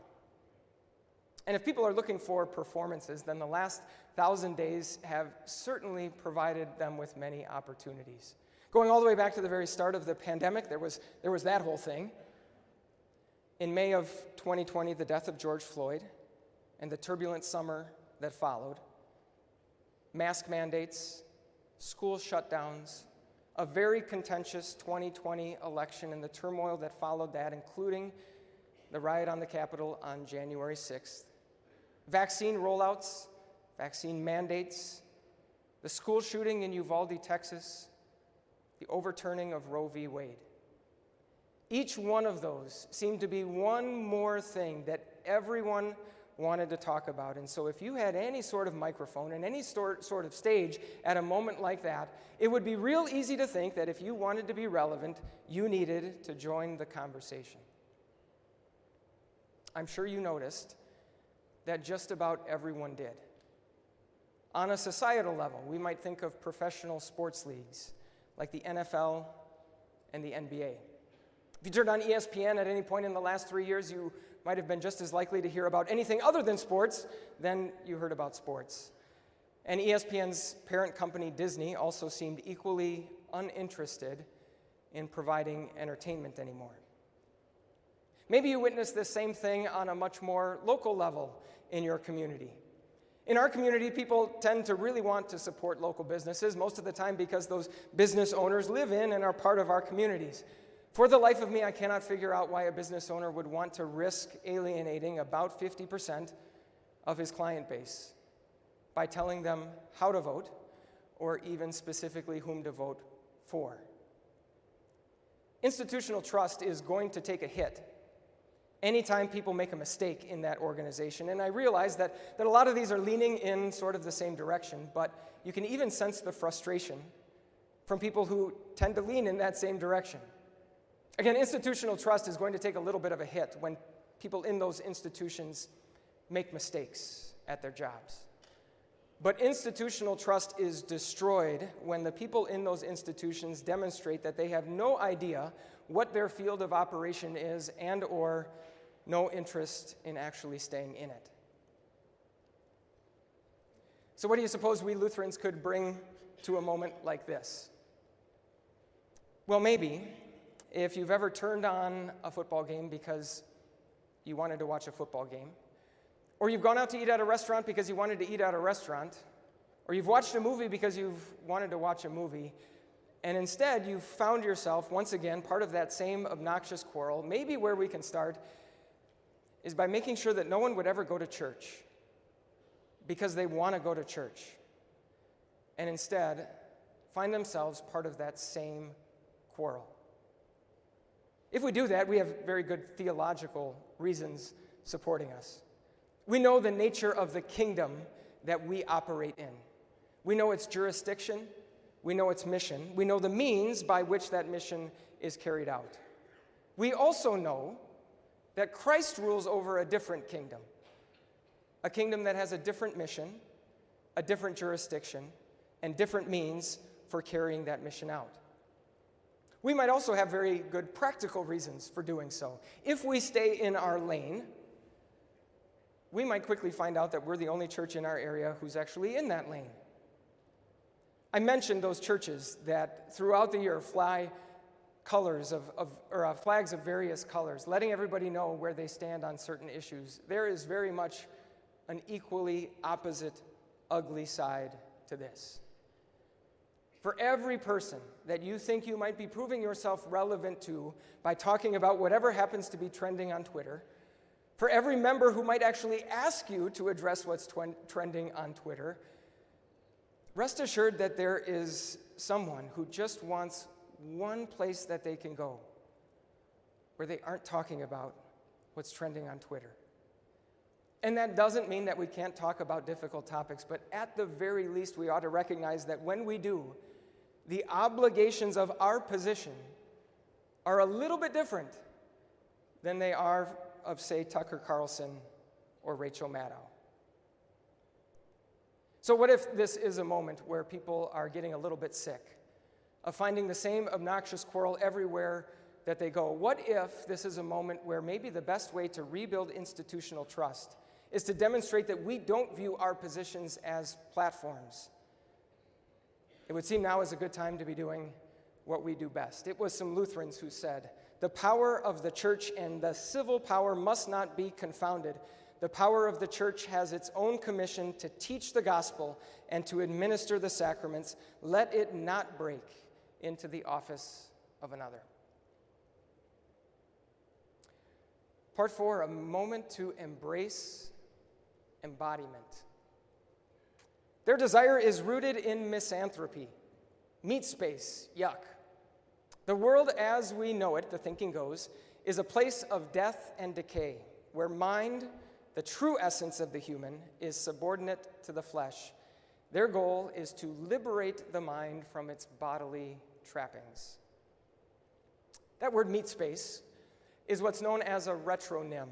And if people are looking for performances, then the last 1,000 days have certainly provided them with many opportunities. Going all the way back to the very start of the pandemic, there was that whole thing. In May of 2020, the death of George Floyd and the turbulent summer that followed, mask mandates, school shutdowns, a very contentious 2020 election and the turmoil that followed that, including the riot on the Capitol on January 6th, vaccine rollouts, vaccine mandates, the school shooting in Uvalde, Texas, the overturning of Roe v. Wade. Each one of those seemed to be one more thing that everyone wanted to talk about. And so if you had any sort of microphone and any sort of stage at a moment like that, it would be real easy to think that if you wanted to be relevant, you needed to join the conversation. I'm sure you noticed that just about everyone did. On a societal level, we might think of professional sports leagues like the NFL and the NBA. If you turned on ESPN at any point in the last 3 years, you might have been just as likely to hear about anything other than sports than you heard about sports. And ESPN's parent company, Disney, also seemed equally uninterested in providing entertainment anymore. Maybe you witnessed this same thing on a much more local level in your community. In our community, people tend to really want to support local businesses, most of the time because those business owners live in and are part of our communities. For the life of me, I cannot figure out why a business owner would want to risk alienating about 50% of his client base by telling them how to vote or even specifically whom to vote for. Institutional trust is going to take a hit anytime people make a mistake in that organization. And I realize that a lot of these are leaning in sort of the same direction, but you can even sense the frustration from people who tend to lean in that same direction. Again, institutional trust is going to take a little bit of a hit when people in those institutions make mistakes at their jobs. But institutional trust is destroyed when the people in those institutions demonstrate that they have no idea what their field of operation is and or no interest in actually staying in it. So what do you suppose we Lutherans could bring to a moment like this? Well, maybe if you've ever turned on a football game because you wanted to watch a football game, or you've gone out to eat at a restaurant because you wanted to eat at a restaurant, or you've watched a movie because you've wanted to watch a movie, and instead you've found yourself once again part of that same obnoxious quarrel, maybe where we can start is by making sure that no one would ever go to church because they want to go to church, and instead find themselves part of that same quarrel. If we do that, we have very good theological reasons supporting us. We know the nature of the kingdom that we operate in. We know its jurisdiction. We know its mission. We know the means by which that mission is carried out. We also know that Christ rules over a different kingdom, a kingdom that has a different mission, a different jurisdiction, and different means for carrying that mission out. We might also have very good practical reasons for doing so. If we stay in our lane, we might quickly find out that we're the only church in our area who's actually in that lane. I mentioned those churches that throughout the year fly colors flags of various colors, letting everybody know where they stand on certain issues. There is very much an equally opposite, ugly side to this. For every person that you think you might be proving yourself relevant to by talking about whatever happens to be trending on Twitter, for every member who might actually ask you to address what's trending on Twitter, rest assured that there is someone who just wants one place that they can go where they aren't talking about what's trending on Twitter. And that doesn't mean that we can't talk about difficult topics, but at the very least, we ought to recognize that when we do, the obligations of our position are a little bit different than they are of, say, Tucker Carlson or Rachel Maddow. So what if this is a moment where people are getting a little bit sick of finding the same obnoxious quarrel everywhere that they go? What if this is a moment where maybe the best way to rebuild institutional trust is to demonstrate that we don't view our positions as platforms? It would seem now is a good time to be doing what we do best. It was some Lutherans who said, "The power of the church and the civil power must not be confounded. The power of the church has its own commission to teach the gospel and to administer the sacraments. Let it not break into the office of another." Part 4, a moment to embrace embodiment. Their desire is rooted in misanthropy. Meat space, yuck. The world as we know it, the thinking goes, is a place of death and decay, where mind, the true essence of the human, is subordinate to the flesh. Their goal is to liberate the mind from its bodily trappings. That word meat space is what's known as a retronym.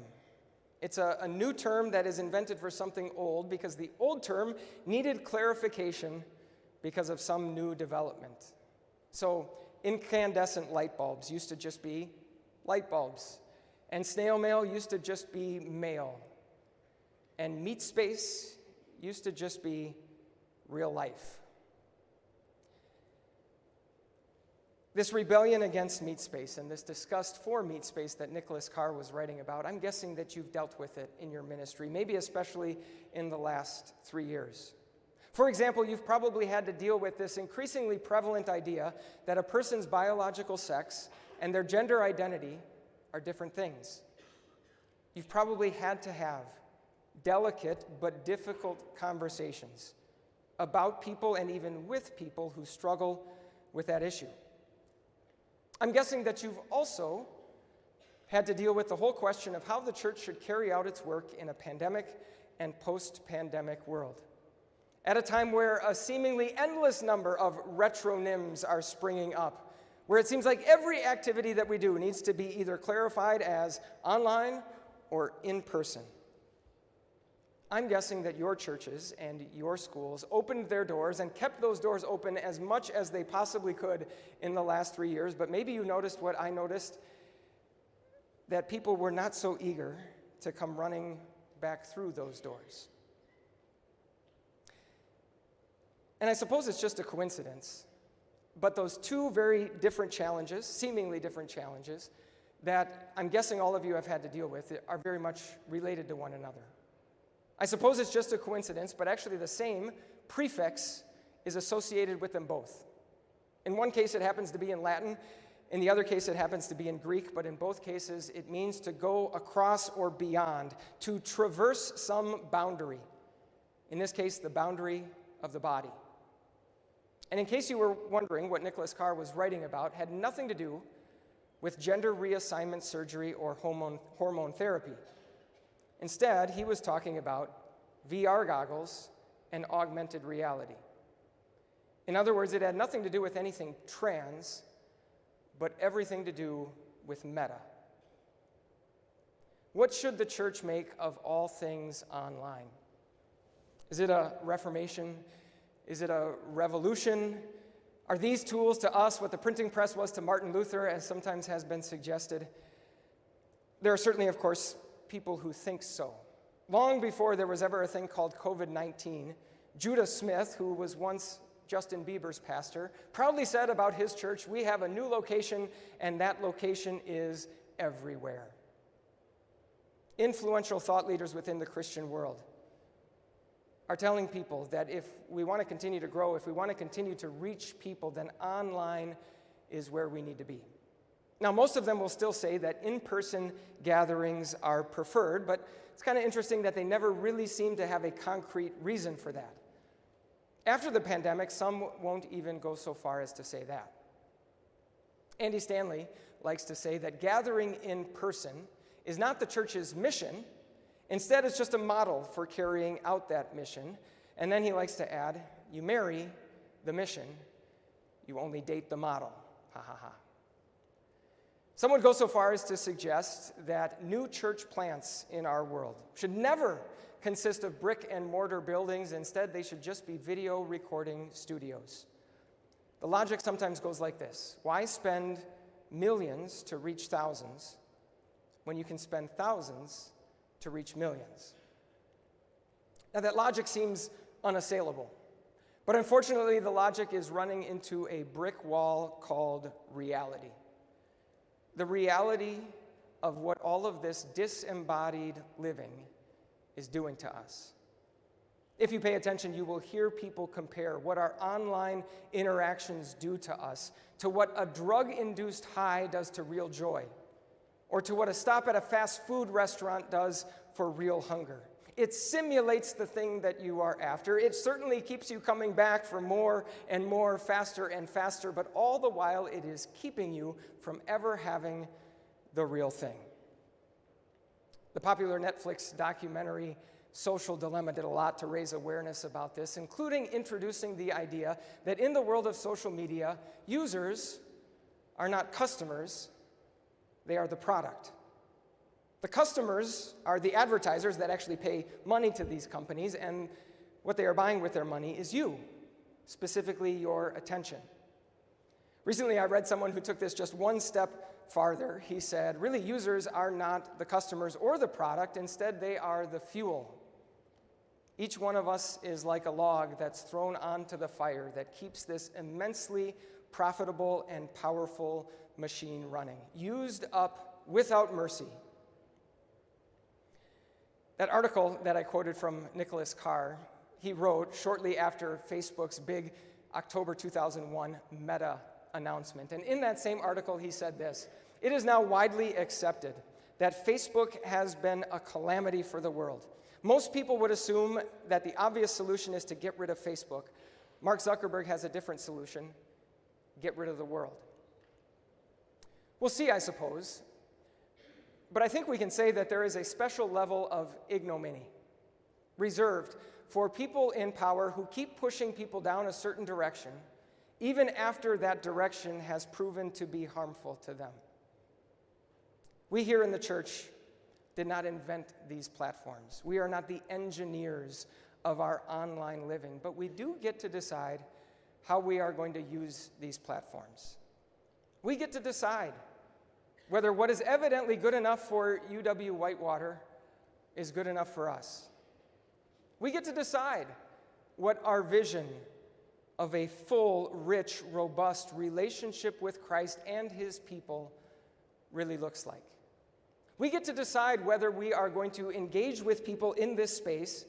It's a new term that is invented for something old because the old term needed clarification because of some new development. So incandescent light bulbs used to just be light bulbs, and snail mail used to just be mail, and meat space used to just be real life. This rebellion against meat space and this disgust for meat space that Nicholas Carr was writing about, I'm guessing that you've dealt with it in your ministry, maybe especially in the last 3 years. For example, you've probably had to deal with this increasingly prevalent idea that a person's biological sex and their gender identity are different things. You've probably had to have delicate but difficult conversations about people and even with people who struggle with that issue. I'm guessing that you've also had to deal with the whole question of how the church should carry out its work in a pandemic and post-pandemic world. At a time where a seemingly endless number of retronyms are springing up, where it seems like every activity that we do needs to be either clarified as online or in person. I'm guessing that your churches and your schools opened their doors and kept those doors open as much as they possibly could in the last 3 years, but maybe you noticed what I noticed, that people were not so eager to come running back through those doors. And I suppose it's just a coincidence, but those two very different challenges, seemingly different challenges, that I'm guessing all of you have had to deal with are very much related to one another. I suppose it's just a coincidence, but actually the same prefix is associated with them both. In one case, it happens to be in Latin. In the other case, it happens to be in Greek, but in both cases, it means to go across or beyond, to traverse some boundary. In this case, the boundary of the body. And in case you were wondering, what Nicholas Carr was writing about had nothing to do with gender reassignment surgery or hormone therapy. Instead, he was talking about VR goggles and augmented reality. In other words, it had nothing to do with anything trans, but everything to do with meta. What should the church make of all things online? Is it a reformation? Is it a revolution? Are these tools to us what the printing press was to Martin Luther, as sometimes has been suggested? There are certainly, of course, people who think so. Long before there was ever a thing called COVID-19, Judah Smith, who was once Justin Bieber's pastor, proudly said about his church, "We have a new location, and that location is everywhere." Influential thought leaders within the Christian world are telling people that if we want to continue to grow, if we want to continue to reach people, then online is where we need to be. Now, most of them will still say that in-person gatherings are preferred, but it's kind of interesting that they never really seem to have a concrete reason for that. After the pandemic, some won't even go so far as to say that. Andy Stanley likes to say that gathering in person is not the church's mission. Instead, it's just a model for carrying out that mission. And then he likes to add, you marry the mission, you only date the model. Ha ha ha. Some would go so far as to suggest that new church plants in our world should never consist of brick and mortar buildings. Instead, they should just be video recording studios. The logic sometimes goes like this: why spend millions to reach thousands when you can spend thousands to reach millions? Now, that logic seems unassailable, but unfortunately, the logic is running into a brick wall called reality. The reality of what all of this disembodied living is doing to us. If you pay attention, you will hear people compare what our online interactions do to us to what a drug-induced high does to real joy, or to what a stop at a fast food restaurant does for real hunger. It simulates the thing that you are after. It certainly keeps you coming back for more and more, faster and faster, but all the while it is keeping you from ever having the real thing. The popular Netflix documentary Social Dilemma did a lot to raise awareness about this, including introducing the idea that in the world of social media, users are not customers, they are the product. The customers are the advertisers that actually pay money to these companies, and what they are buying with their money is you, specifically your attention. Recently, I read someone who took this just one step farther. He said, really, users are not the customers or the product. Instead, they are the fuel. Each one of us is like a log that's thrown onto the fire that keeps this immensely profitable and powerful machine running, used up without mercy. That article that I quoted from Nicholas Carr, he wrote shortly after Facebook's big October 2001 Meta announcement. And in that same article, he said this: "It is now widely accepted that Facebook has been a calamity for the world. Most people would assume that the obvious solution is to get rid of Facebook. Mark Zuckerberg has a different solution: get rid of the world." We'll see, I suppose. But I think we can say that there is a special level of ignominy reserved for people in power who keep pushing people down a certain direction, even after that direction has proven to be harmful to them. We here in the church did not invent these platforms. We are not the engineers of our online living, but we do get to decide how we are going to use these platforms. We get to decide whether what is evidently good enough for UW Whitewater is good enough for us. We get to decide what our vision of a full, rich, robust relationship with Christ and his people really looks like. We get to decide whether we are going to engage with people in this space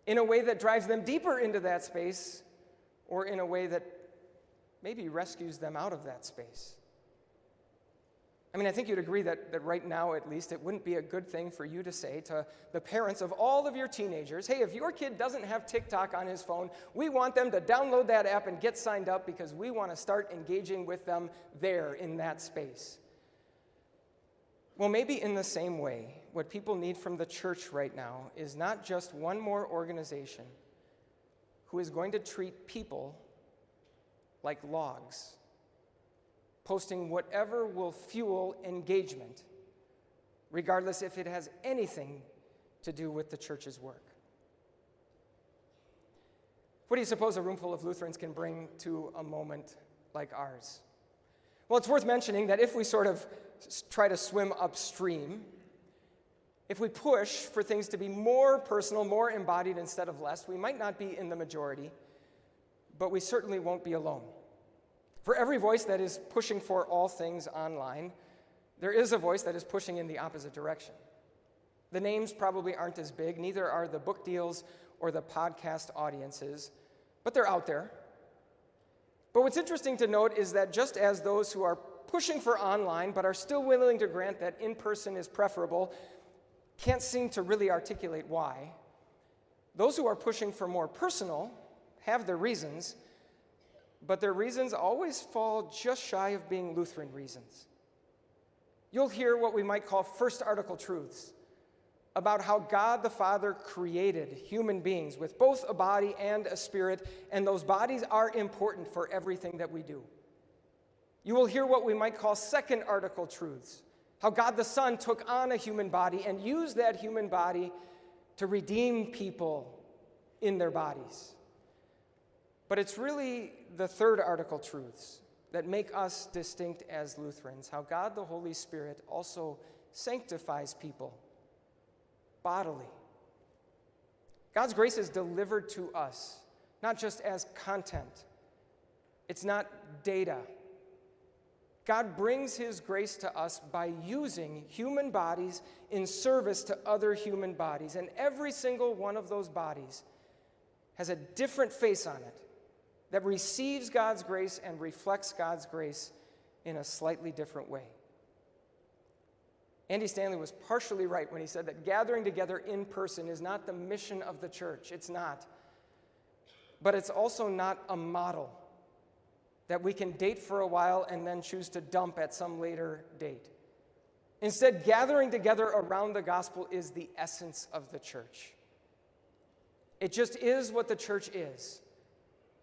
in a way that drives them deeper into that space or in a way that maybe rescues them out of that space. I mean, I think you'd agree that right now, at least, it wouldn't be a good thing for you to say to the parents of all of your teenagers, hey, if your kid doesn't have TikTok on his phone, we want them to download that app and get signed up because we want to start engaging with them there in that space. Well, maybe in the same way, what people need from the church right now is not just one more organization who is going to treat people like logs, posting whatever will fuel engagement, regardless if it has anything to do with the church's work. What do you suppose a room full of Lutherans can bring to a moment like ours? Well, it's worth mentioning that if we sort of try to swim upstream, if we push for things to be more personal, more embodied instead of less, we might not be in the majority, but we certainly won't be alone. For every voice that is pushing for all things online, there is a voice that is pushing in the opposite direction. The names probably aren't as big, neither are the book deals or the podcast audiences, but they're out there. But what's interesting to note is that just as those who are pushing for online but are still willing to grant that in-person is preferable can't seem to really articulate why, those who are pushing for more personal have their reasons, but their reasons always fall just shy of being Lutheran reasons. You'll hear what we might call first article truths about how God the Father created human beings with both a body and a spirit, and those bodies are important for everything that we do. You will hear what we might call second article truths, how God the Son took on a human body and used that human body to redeem people in their bodies. But it's really the third article truths that make us distinct as Lutherans, how God the Holy Spirit also sanctifies people bodily. God's grace is delivered to us, not just as content. It's not data. God brings his grace to us by using human bodies in service to other human bodies, and every single one of those bodies has a different face on it that receives God's grace and reflects God's grace in a slightly different way. Andy Stanley was partially right when he said that gathering together in person is not the mission of the church. It's not. But it's also not a model that we can date for a while and then choose to dump at some later date. Instead, gathering together around the gospel is the essence of the church. It just is what the church is,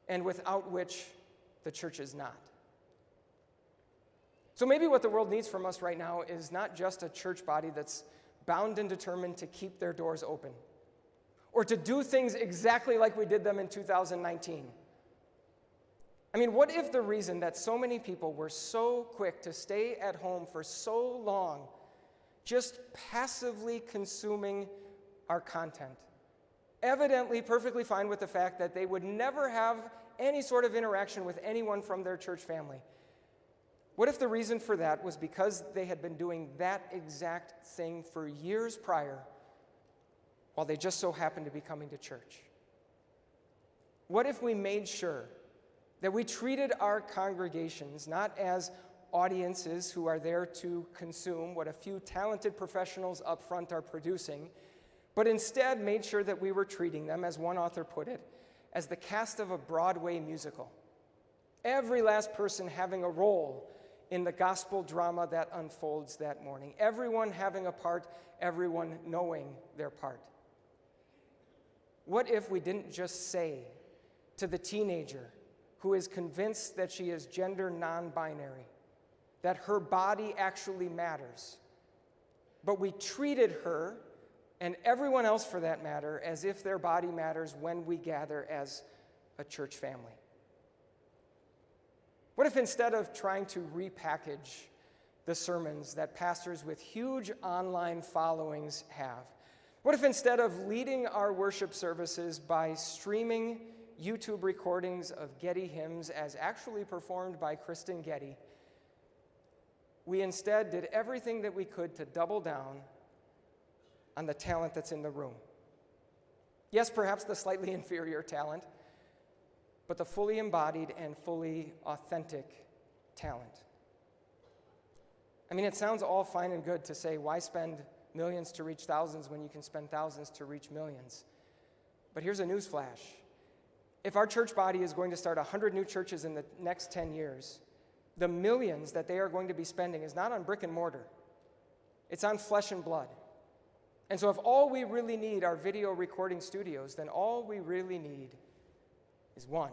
and without which the church is not. So maybe what the world needs from us right now is not just a church body that's bound and determined to keep their doors open, or to do things exactly like we did them in 2019. I mean, what if the reason that so many people were so quick to stay at home for so long, just passively consuming our content, evidently perfectly fine with the fact that they would never have any sort of interaction with anyone from their church family? What if the reason for that was because they had been doing that exact thing for years prior, while they just so happened to be coming to church? What if we made sure that we treated our congregations not as audiences who are there to consume what a few talented professionals up front are producing, but instead made sure that we were treating them, as one author put it, as the cast of a Broadway musical. Every last person having a role in the gospel drama that unfolds that morning. Everyone having a part, everyone knowing their part. What if we didn't just say to the teenager who is convinced that she is gender non-binary, that her body actually matters, but we treated her, and everyone else for that matter, as if their body matters when we gather as a church family? What if instead of trying to repackage the sermons that pastors with huge online followings have, what if instead of leading our worship services by streaming YouTube recordings of Getty hymns as actually performed by Kristen Getty, we instead did everything that we could to double down on the talent that's in the room. Yes, perhaps the slightly inferior talent, but the fully embodied and fully authentic talent. I mean, it sounds all fine and good to say, why spend millions to reach thousands when you can spend thousands to reach millions? But here's a news flash. If our church body is going to start 100 new churches in the next 10 years, the millions that they are going to be spending is not on brick and mortar. It's on flesh and blood. And so if all we really need are video recording studios, then all we really need is one.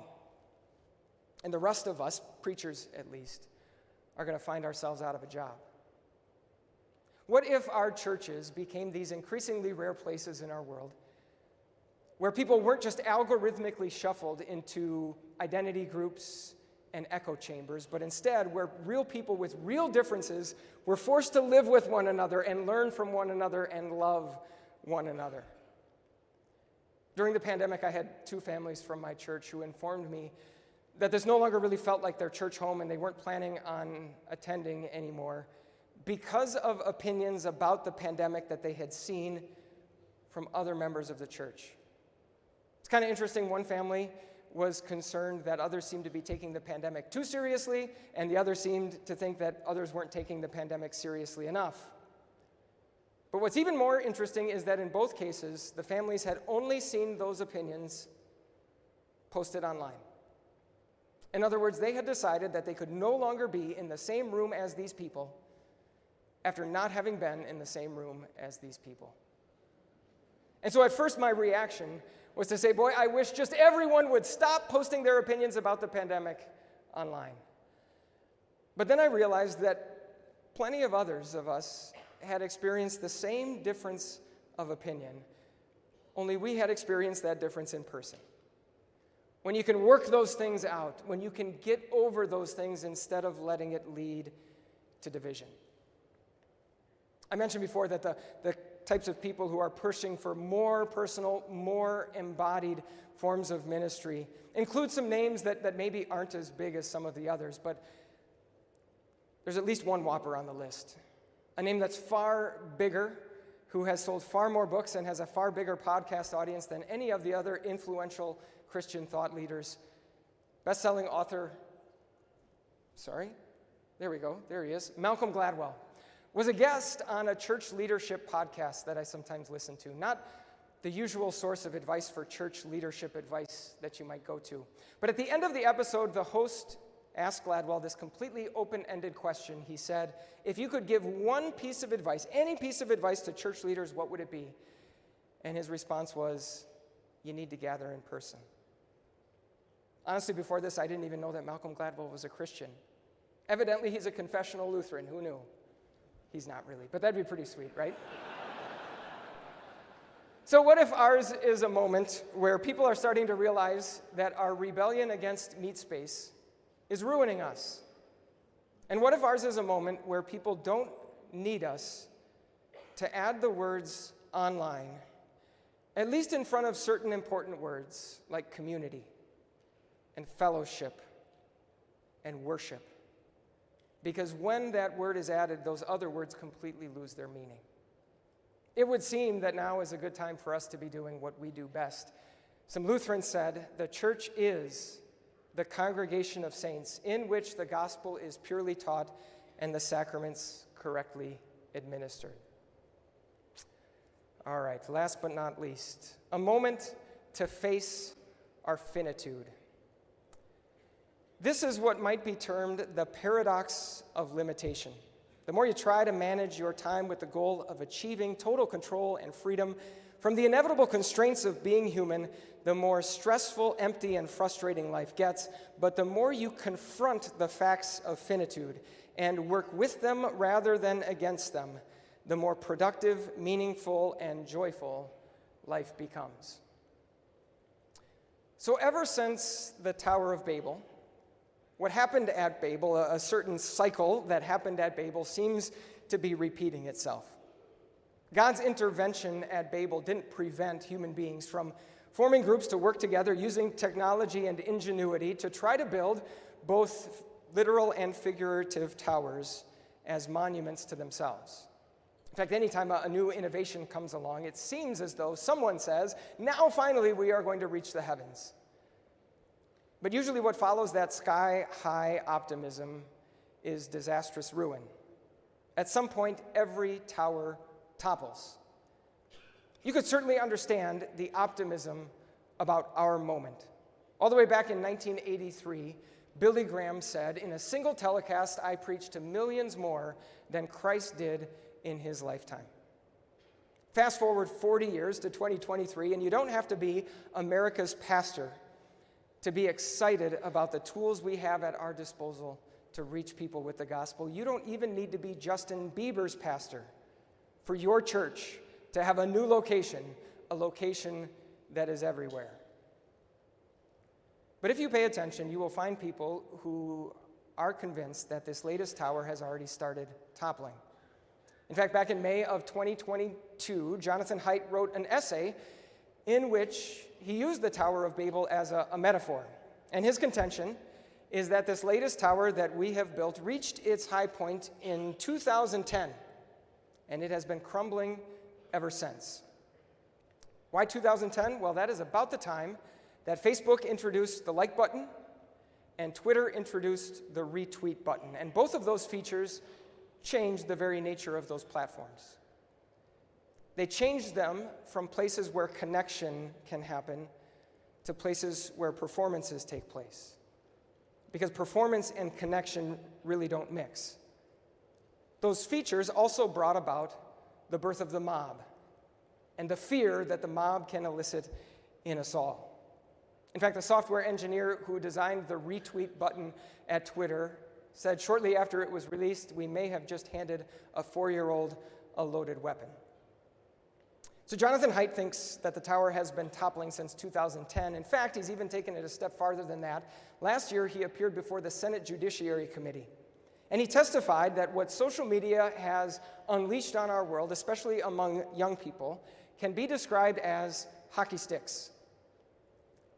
And the rest of us, preachers at least, are going to find ourselves out of a job. What if our churches became these increasingly rare places in our world where people weren't just algorithmically shuffled into identity groups and echo chambers, but instead where real people with real differences were forced to live with one another and learn from one another and love one another? During the pandemic, I had 2 families from my church who informed me that this no longer really felt like their church home and they weren't planning on attending anymore because of opinions about the pandemic that they had seen from other members of the church. It's kind of interesting. One family was concerned that others seemed to be taking the pandemic too seriously, and the other seemed to think that others weren't taking the pandemic seriously enough. But what's even more interesting is that in both cases, the families had only seen those opinions posted online. In other words, they had decided that they could no longer be in the same room as these people after not having been in the same room as these people. And so at first my reaction was to say, boy, I wish just everyone would stop posting their opinions about the pandemic online. But then I realized that plenty of others of us had experienced the same difference of opinion, only we had experienced that difference in person. When you can work those things out, when you can get over those things instead of letting it lead to division. I mentioned before that the types of people who are pushing for more personal, more embodied forms of ministry include some names that maybe aren't as big as some of the others, but there's at least one whopper on the list. A name that's far bigger, who has sold far more books and has a far bigger podcast audience than any of the other influential Christian thought leaders. Best-selling author, there he is, Malcolm Gladwell, was a guest on a church leadership podcast that I sometimes listen to. Not the usual source of advice for church leadership advice that you might go to. But at the end of the episode, the host asked Gladwell this completely open-ended question. He said, if you could give one piece of advice, any piece of advice to church leaders, what would it be? And his response was, you need to gather in person. Honestly, before this, I didn't even know that Malcolm Gladwell was a Christian. Evidently, he's a confessional Lutheran. Who knew? He's not really, but that'd be pretty sweet, right? So what if ours is a moment where people are starting to realize that our rebellion against meat space is ruining us? And what if ours is a moment where people don't need us to add the words online, at least in front of certain important words like community and fellowship and worship? Because when that word is added, those other words completely lose their meaning. It would seem that now is a good time for us to be doing what we do best. Some Lutherans said, the church is the congregation of saints in which the gospel is purely taught and the sacraments correctly administered. All right, last but not least, a moment to face our finitude. This is what might be termed the paradox of limitation. The more you try to manage your time with the goal of achieving total control and freedom from the inevitable constraints of being human, the more stressful, empty, and frustrating life gets. But the more you confront the facts of finitude and work with them rather than against them, the more productive, meaningful, and joyful life becomes. So ever since the Tower of Babel, what happened at Babel, a certain cycle that happened at Babel, seems to be repeating itself. God's intervention at Babel didn't prevent human beings from forming groups to work together using technology and ingenuity to try to build both literal and figurative towers as monuments to themselves. In fact, anytime a new innovation comes along, it seems as though someone says, now finally we are going to reach the heavens. But usually what follows that sky-high optimism is disastrous ruin. At some point, every tower topples. You could certainly understand the optimism about our moment. All the way back in 1983, Billy Graham said, "In a single telecast, I preached to millions more than Christ did in his lifetime." Fast forward 40 years to 2023, and you don't have to be America's pastor to be excited about the tools we have at our disposal to reach people with the gospel. You don't even need to be Justin Bieber's pastor for your church to have a new location, a location that is everywhere. But if you pay attention, you will find people who are convinced that this latest tower has already started toppling. In fact, back in May of 2022, Jonathan Haidt wrote an essay in which he used the Tower of Babel as a metaphor. And his contention is that this latest tower that we have built reached its high point in 2010, and it has been crumbling ever since. Why 2010? Well, that is about the time that Facebook introduced the like button and Twitter introduced the retweet button. And both of those features changed the very nature of those platforms. They changed them from places where connection can happen to places where performances take place. Because performance and connection really don't mix. Those features also brought about the birth of the mob and the fear that the mob can elicit in us all. In fact, the software engineer who designed the retweet button at Twitter said shortly after it was released, we may have just handed a 4-year-old a loaded weapon. So Jonathan Haidt thinks that the tower has been toppling since 2010. In fact, he's even taken it a step farther than that. Last year, he appeared before the Senate Judiciary Committee, and he testified that what social media has unleashed on our world, especially among young people, can be described as hockey sticks.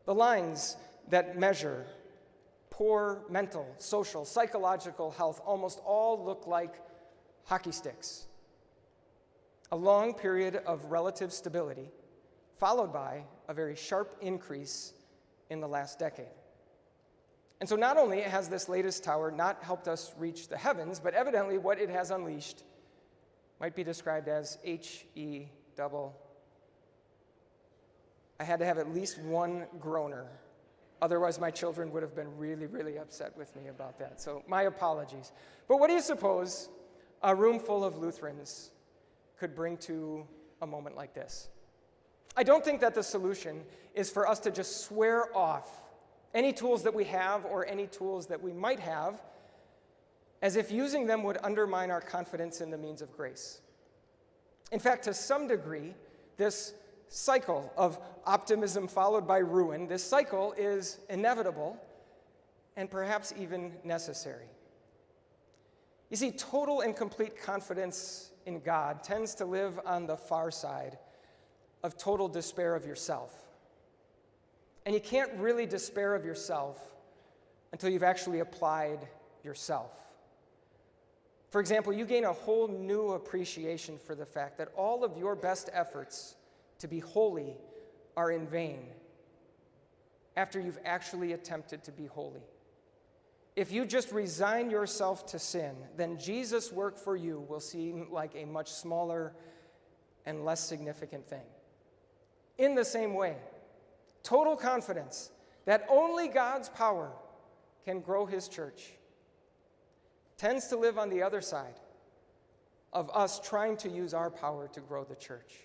The lines that measure poor mental, social, psychological health almost all look like hockey sticks. A long period of relative stability, followed by a very sharp increase in the last decade. And so not only has this latest tower not helped us reach the heavens, but evidently what it has unleashed might be described as H-E-double. I had to have at least one groaner. Otherwise, my children would have been really, really upset with me about that. So my apologies. But what do you suppose a room full of Lutherans could bring to a moment like this? I don't think that the solution is for us to just swear off any tools that we have or any tools that we might have as if using them would undermine our confidence in the means of grace. In fact, to some degree, this cycle of optimism followed by ruin, this cycle is inevitable and perhaps even necessary. You see, total and complete confidence in God tends to live on the far side of total despair of yourself. And you can't really despair of yourself until you've actually applied yourself. For example, you gain a whole new appreciation for the fact that all of your best efforts to be holy are in vain after you've actually attempted to be holy. If you just resign yourself to sin, then Jesus' work for you will seem like a much smaller and less significant thing. In the same way, total confidence that only God's power can grow his church tends to live on the other side of us trying to use our power to grow the church.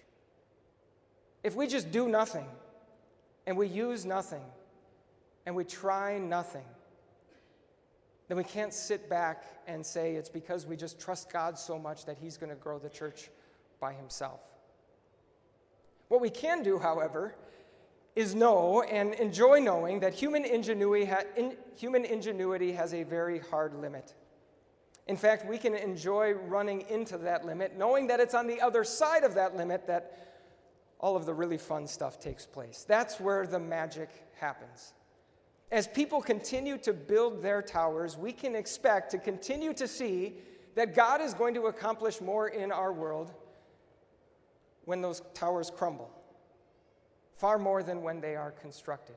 If we just do nothing, and we use nothing, and we try nothing, then we can't sit back and say it's because we just trust God so much that he's going to grow the church by himself. What we can do, however, is know and enjoy knowing that human ingenuity has a very hard limit. In fact, we can enjoy running into that limit, knowing that it's on the other side of that limit that all of the really fun stuff takes place. That's where the magic happens. As people continue to build their towers, we can expect to continue to see that God is going to accomplish more in our world when those towers crumble, far more than when they are constructed.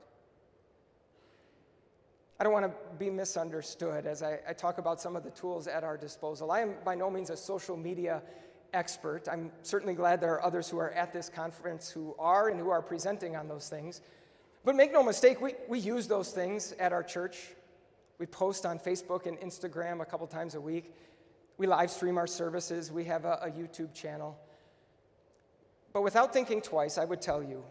I don't want to be misunderstood as I talk about some of the tools at our disposal. I am by no means a social media expert. I'm certainly glad there are others who are at this conference who are presenting on those things. But make no mistake, we use those things at our church. We post on Facebook and Instagram a couple times a week. We live stream our services. We have a YouTube channel. But without thinking twice, I would tell you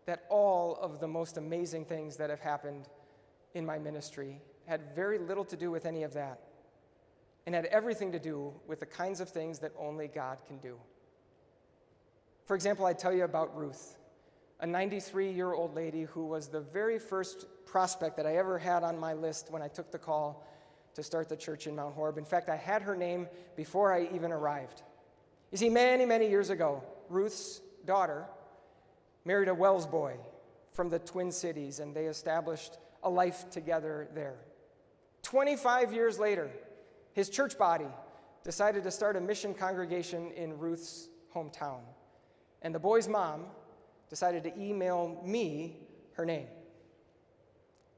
that all of the most amazing things that have happened in my ministry had very little to do with any of that, and had everything to do with the kinds of things that only God can do. For example, I tell you about Ruth, a 93-year-old lady who was the very first prospect that I ever had on my list when I took the call to start the church in Mount Horeb. In fact, I had her name before I even arrived. You see, many, many years ago, Ruth's daughter married a WELS boy from the Twin Cities, and they established a life together there. 25 years later, his church body decided to start a mission congregation in Ruth's hometown. And the boy's mom decided to email me her name.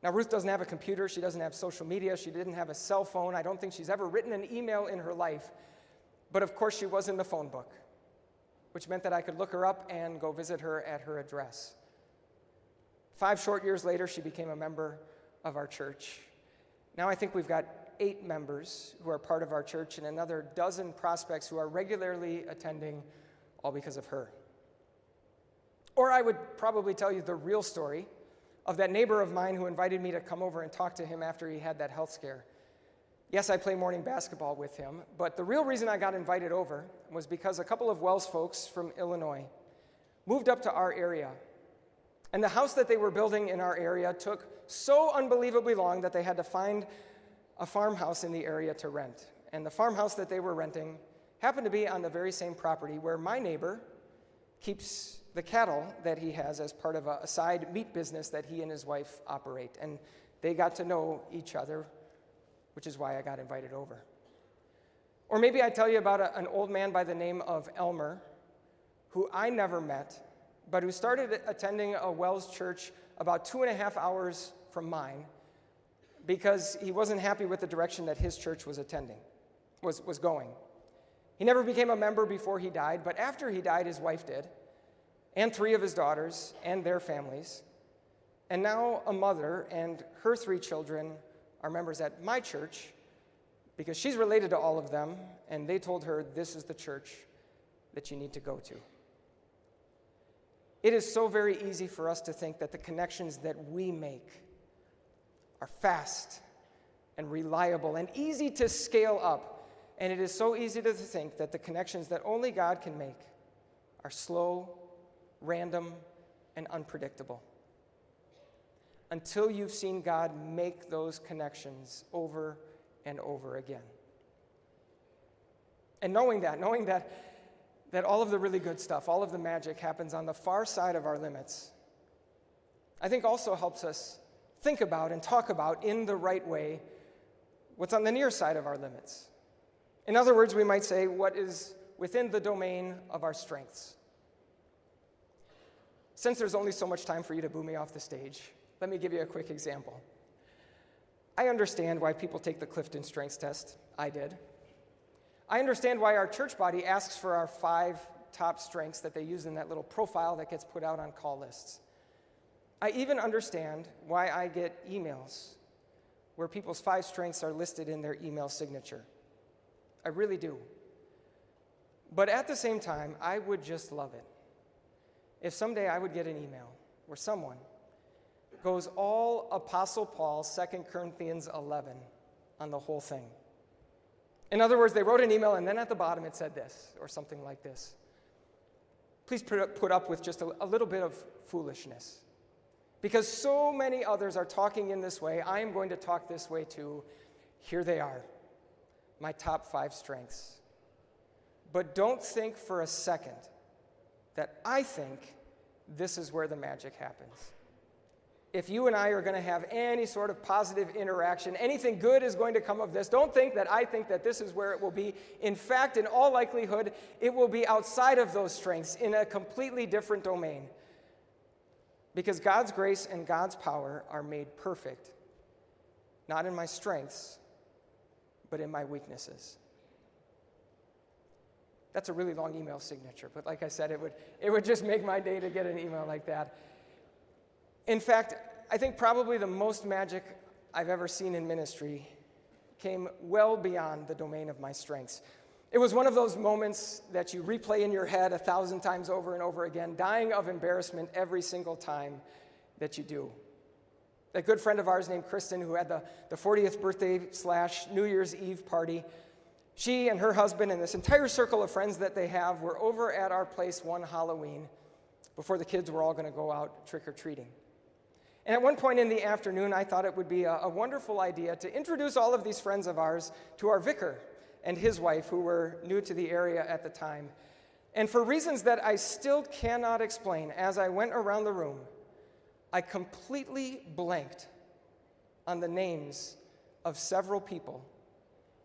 Now, Ruth doesn't have a computer. She doesn't have social media. She didn't have a cell phone. I don't think she's ever written an email in her life. But of course, she was in the phone book, which meant that I could look her up and go visit her at her address. 5 short years later, she became a member of our church. Now I think we've got 8 members who are part of our church and another dozen prospects who are regularly attending, all because of her. Or I would probably tell you the real story of that neighbor of mine who invited me to come over and talk to him after he had that health scare. Yes, I play morning basketball with him, but the real reason I got invited over was because a couple of WELS folks from Illinois moved up to our area. And the house that they were building in our area took so unbelievably long that they had to find a farmhouse in the area to rent. And the farmhouse that they were renting happened to be on the very same property where my neighbor keeps the cattle that he has as part of a side meat business that he and his wife operate. And they got to know each other, which is why I got invited over. Or maybe I tell you about an old man by the name of Elmer, who I never met, but who started attending a WELS church about 2.5 hours from mine because he wasn't happy with the direction that his church was going. He never became a member before he died, but after he died, his wife did, and 3 of his daughters and their families. And now a mother and her 3 children are members at my church because she's related to all of them, and they told her, this is the church that you need to go to. It is so very easy for us to think that the connections that we make are fast and reliable and easy to scale up. And it is so easy to think that the connections that only God can make are slow, random, and unpredictable. Until you've seen God make those connections over and over again. And knowing that all of the really good stuff, all of the magic happens on the far side of our limits, I think also helps us think about and talk about in the right way what's on the near side of our limits. In other words, we might say what is within the domain of our strengths. Since there's only so much time for you to boo me off the stage, let me give you a quick example. I understand why people take the Clifton Strengths Test. I did. I understand why our church body asks for our 5 top strengths that they use in that little profile that gets put out on call lists. I even understand why I get emails where people's 5 strengths are listed in their email signature. I really do. But at the same time, I would just love it if someday I would get an email where someone goes all Apostle Paul, 2 Corinthians 11 on the whole thing. In other words, they wrote an email and then at the bottom it said this, or something like this. Please put up with just a little bit of foolishness. Because so many others are talking in this way, I am going to talk this way too. Here they are, my top 5 strengths. But don't think for a second that I think this is where the magic happens. If you and I are going to have any sort of positive interaction, anything good is going to come of this, don't think that I think that this is where it will be. In fact, in all likelihood, it will be outside of those strengths in a completely different domain. Because God's grace and God's power are made perfect, not in my strengths, but in my weaknesses. That's a really long email signature, but like I said, it would just make my day to get an email like that. In fact, I think probably the most magic I've ever seen in ministry came well beyond the domain of my strengths. It was one of those moments that you replay in your head 1,000 times over and over again, dying of embarrassment every single time that you do. A good friend of ours named Kristen, who had the 40th birthday / New Year's Eve party, she and her husband and this entire circle of friends that they have were over at our place one Halloween before the kids were all going to go out trick-or-treating. And at one point in the afternoon, I thought it would be a wonderful idea to introduce all of these friends of ours to our vicar and his wife, who were new to the area at the time. And for reasons that I still cannot explain, as I went around the room, I completely blanked on the names of several people,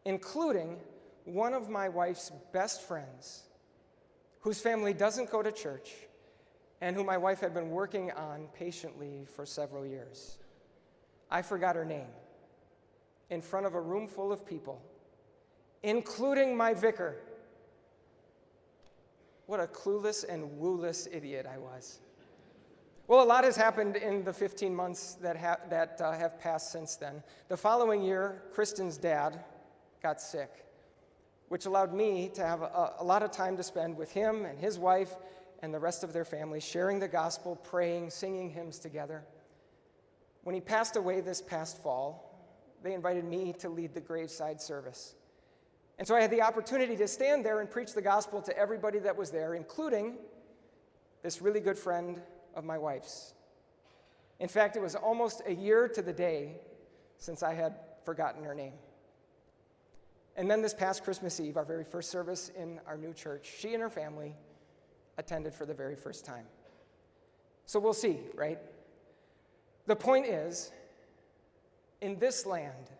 including one of my wife's best friends, whose family doesn't go to church, and who my wife had been working on patiently for several years. I forgot her name in front of a room full of people, including my vicar. What a clueless and wooless idiot I was. Well, a lot has happened in the 15 months that have passed since then. The following year, Kristen's dad got sick, which allowed me to have a lot of time to spend with him and his wife and the rest of their family, sharing the gospel, praying, singing hymns together. When he passed away this past fall, they invited me to lead the graveside service. And so I had the opportunity to stand there and preach the gospel to everybody that was there, including this really good friend of my wife's. In fact, it was almost a year to the day since I had forgotten her name. And then this past Christmas Eve, our very first service in our new church, she and her family attended for the very first time. So we'll see, right? The point is, in this land,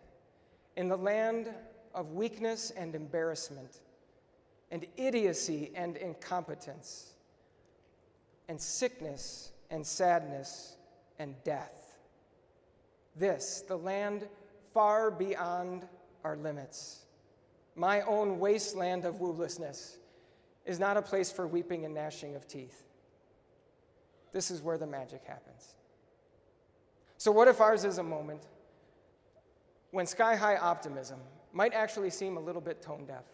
in the land of weakness and embarrassment, and idiocy and incompetence, and sickness and sadness and death, this, the land far beyond our limits, my own wasteland of woolessness, is not a place for weeping and gnashing of teeth. This is where the magic happens. So what if ours is a moment when sky-high optimism might actually seem a little bit tone-deaf?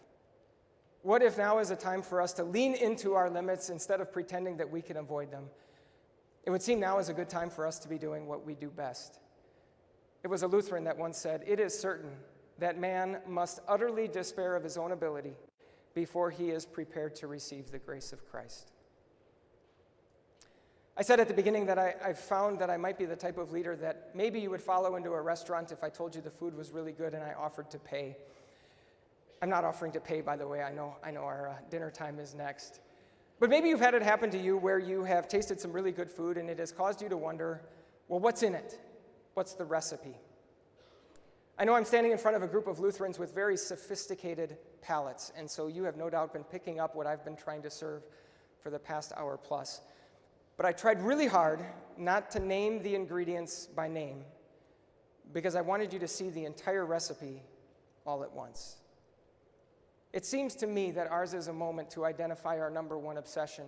What if now is a time for us to lean into our limits instead of pretending that we can avoid them? It would seem now is a good time for us to be doing what we do best. It was a Lutheran that once said, "It is certain that man must utterly despair of his own ability before he is prepared to receive the grace of Christ." I said at the beginning that I found that I might be the type of leader that maybe you would follow into a restaurant if I told you the food was really good and I offered to pay. I'm not offering to pay, by the way. I know our dinner time is next. But maybe you've had it happen to you where you have tasted some really good food and it has caused you to wonder, well, what's in it? What's the recipe? I know I'm standing in front of a group of Lutherans with very sophisticated palates, and so you have no doubt been picking up what I've been trying to serve for the past hour plus. But I tried really hard not to name the ingredients by name because I wanted you to see the entire recipe all at once. It seems to me that ours is a moment to identify our number one obsession,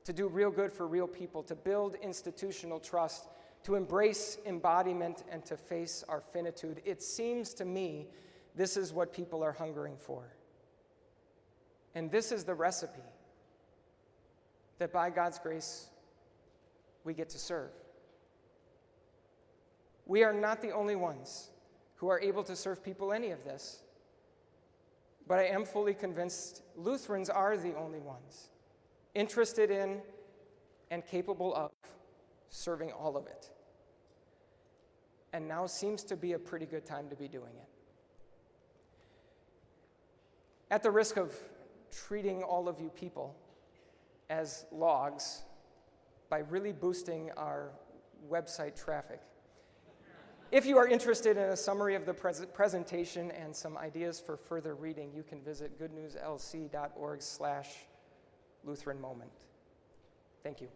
to do real good for real people, to build institutional trust, to embrace embodiment, and to face our finitude. It seems to me this is what people are hungering for. And this is the recipe that by God's grace we get to serve. We are not the only ones who are able to serve people any of this, but I am fully convinced Lutherans are the only ones interested in and capable of serving all of it. And now seems to be a pretty good time to be doing it. At the risk of treating all of you people as logs by really boosting our website traffic. If you are interested in a summary of the presentation and some ideas for further reading, you can visit goodnewslc.org/Lutheran Moment. Thank you.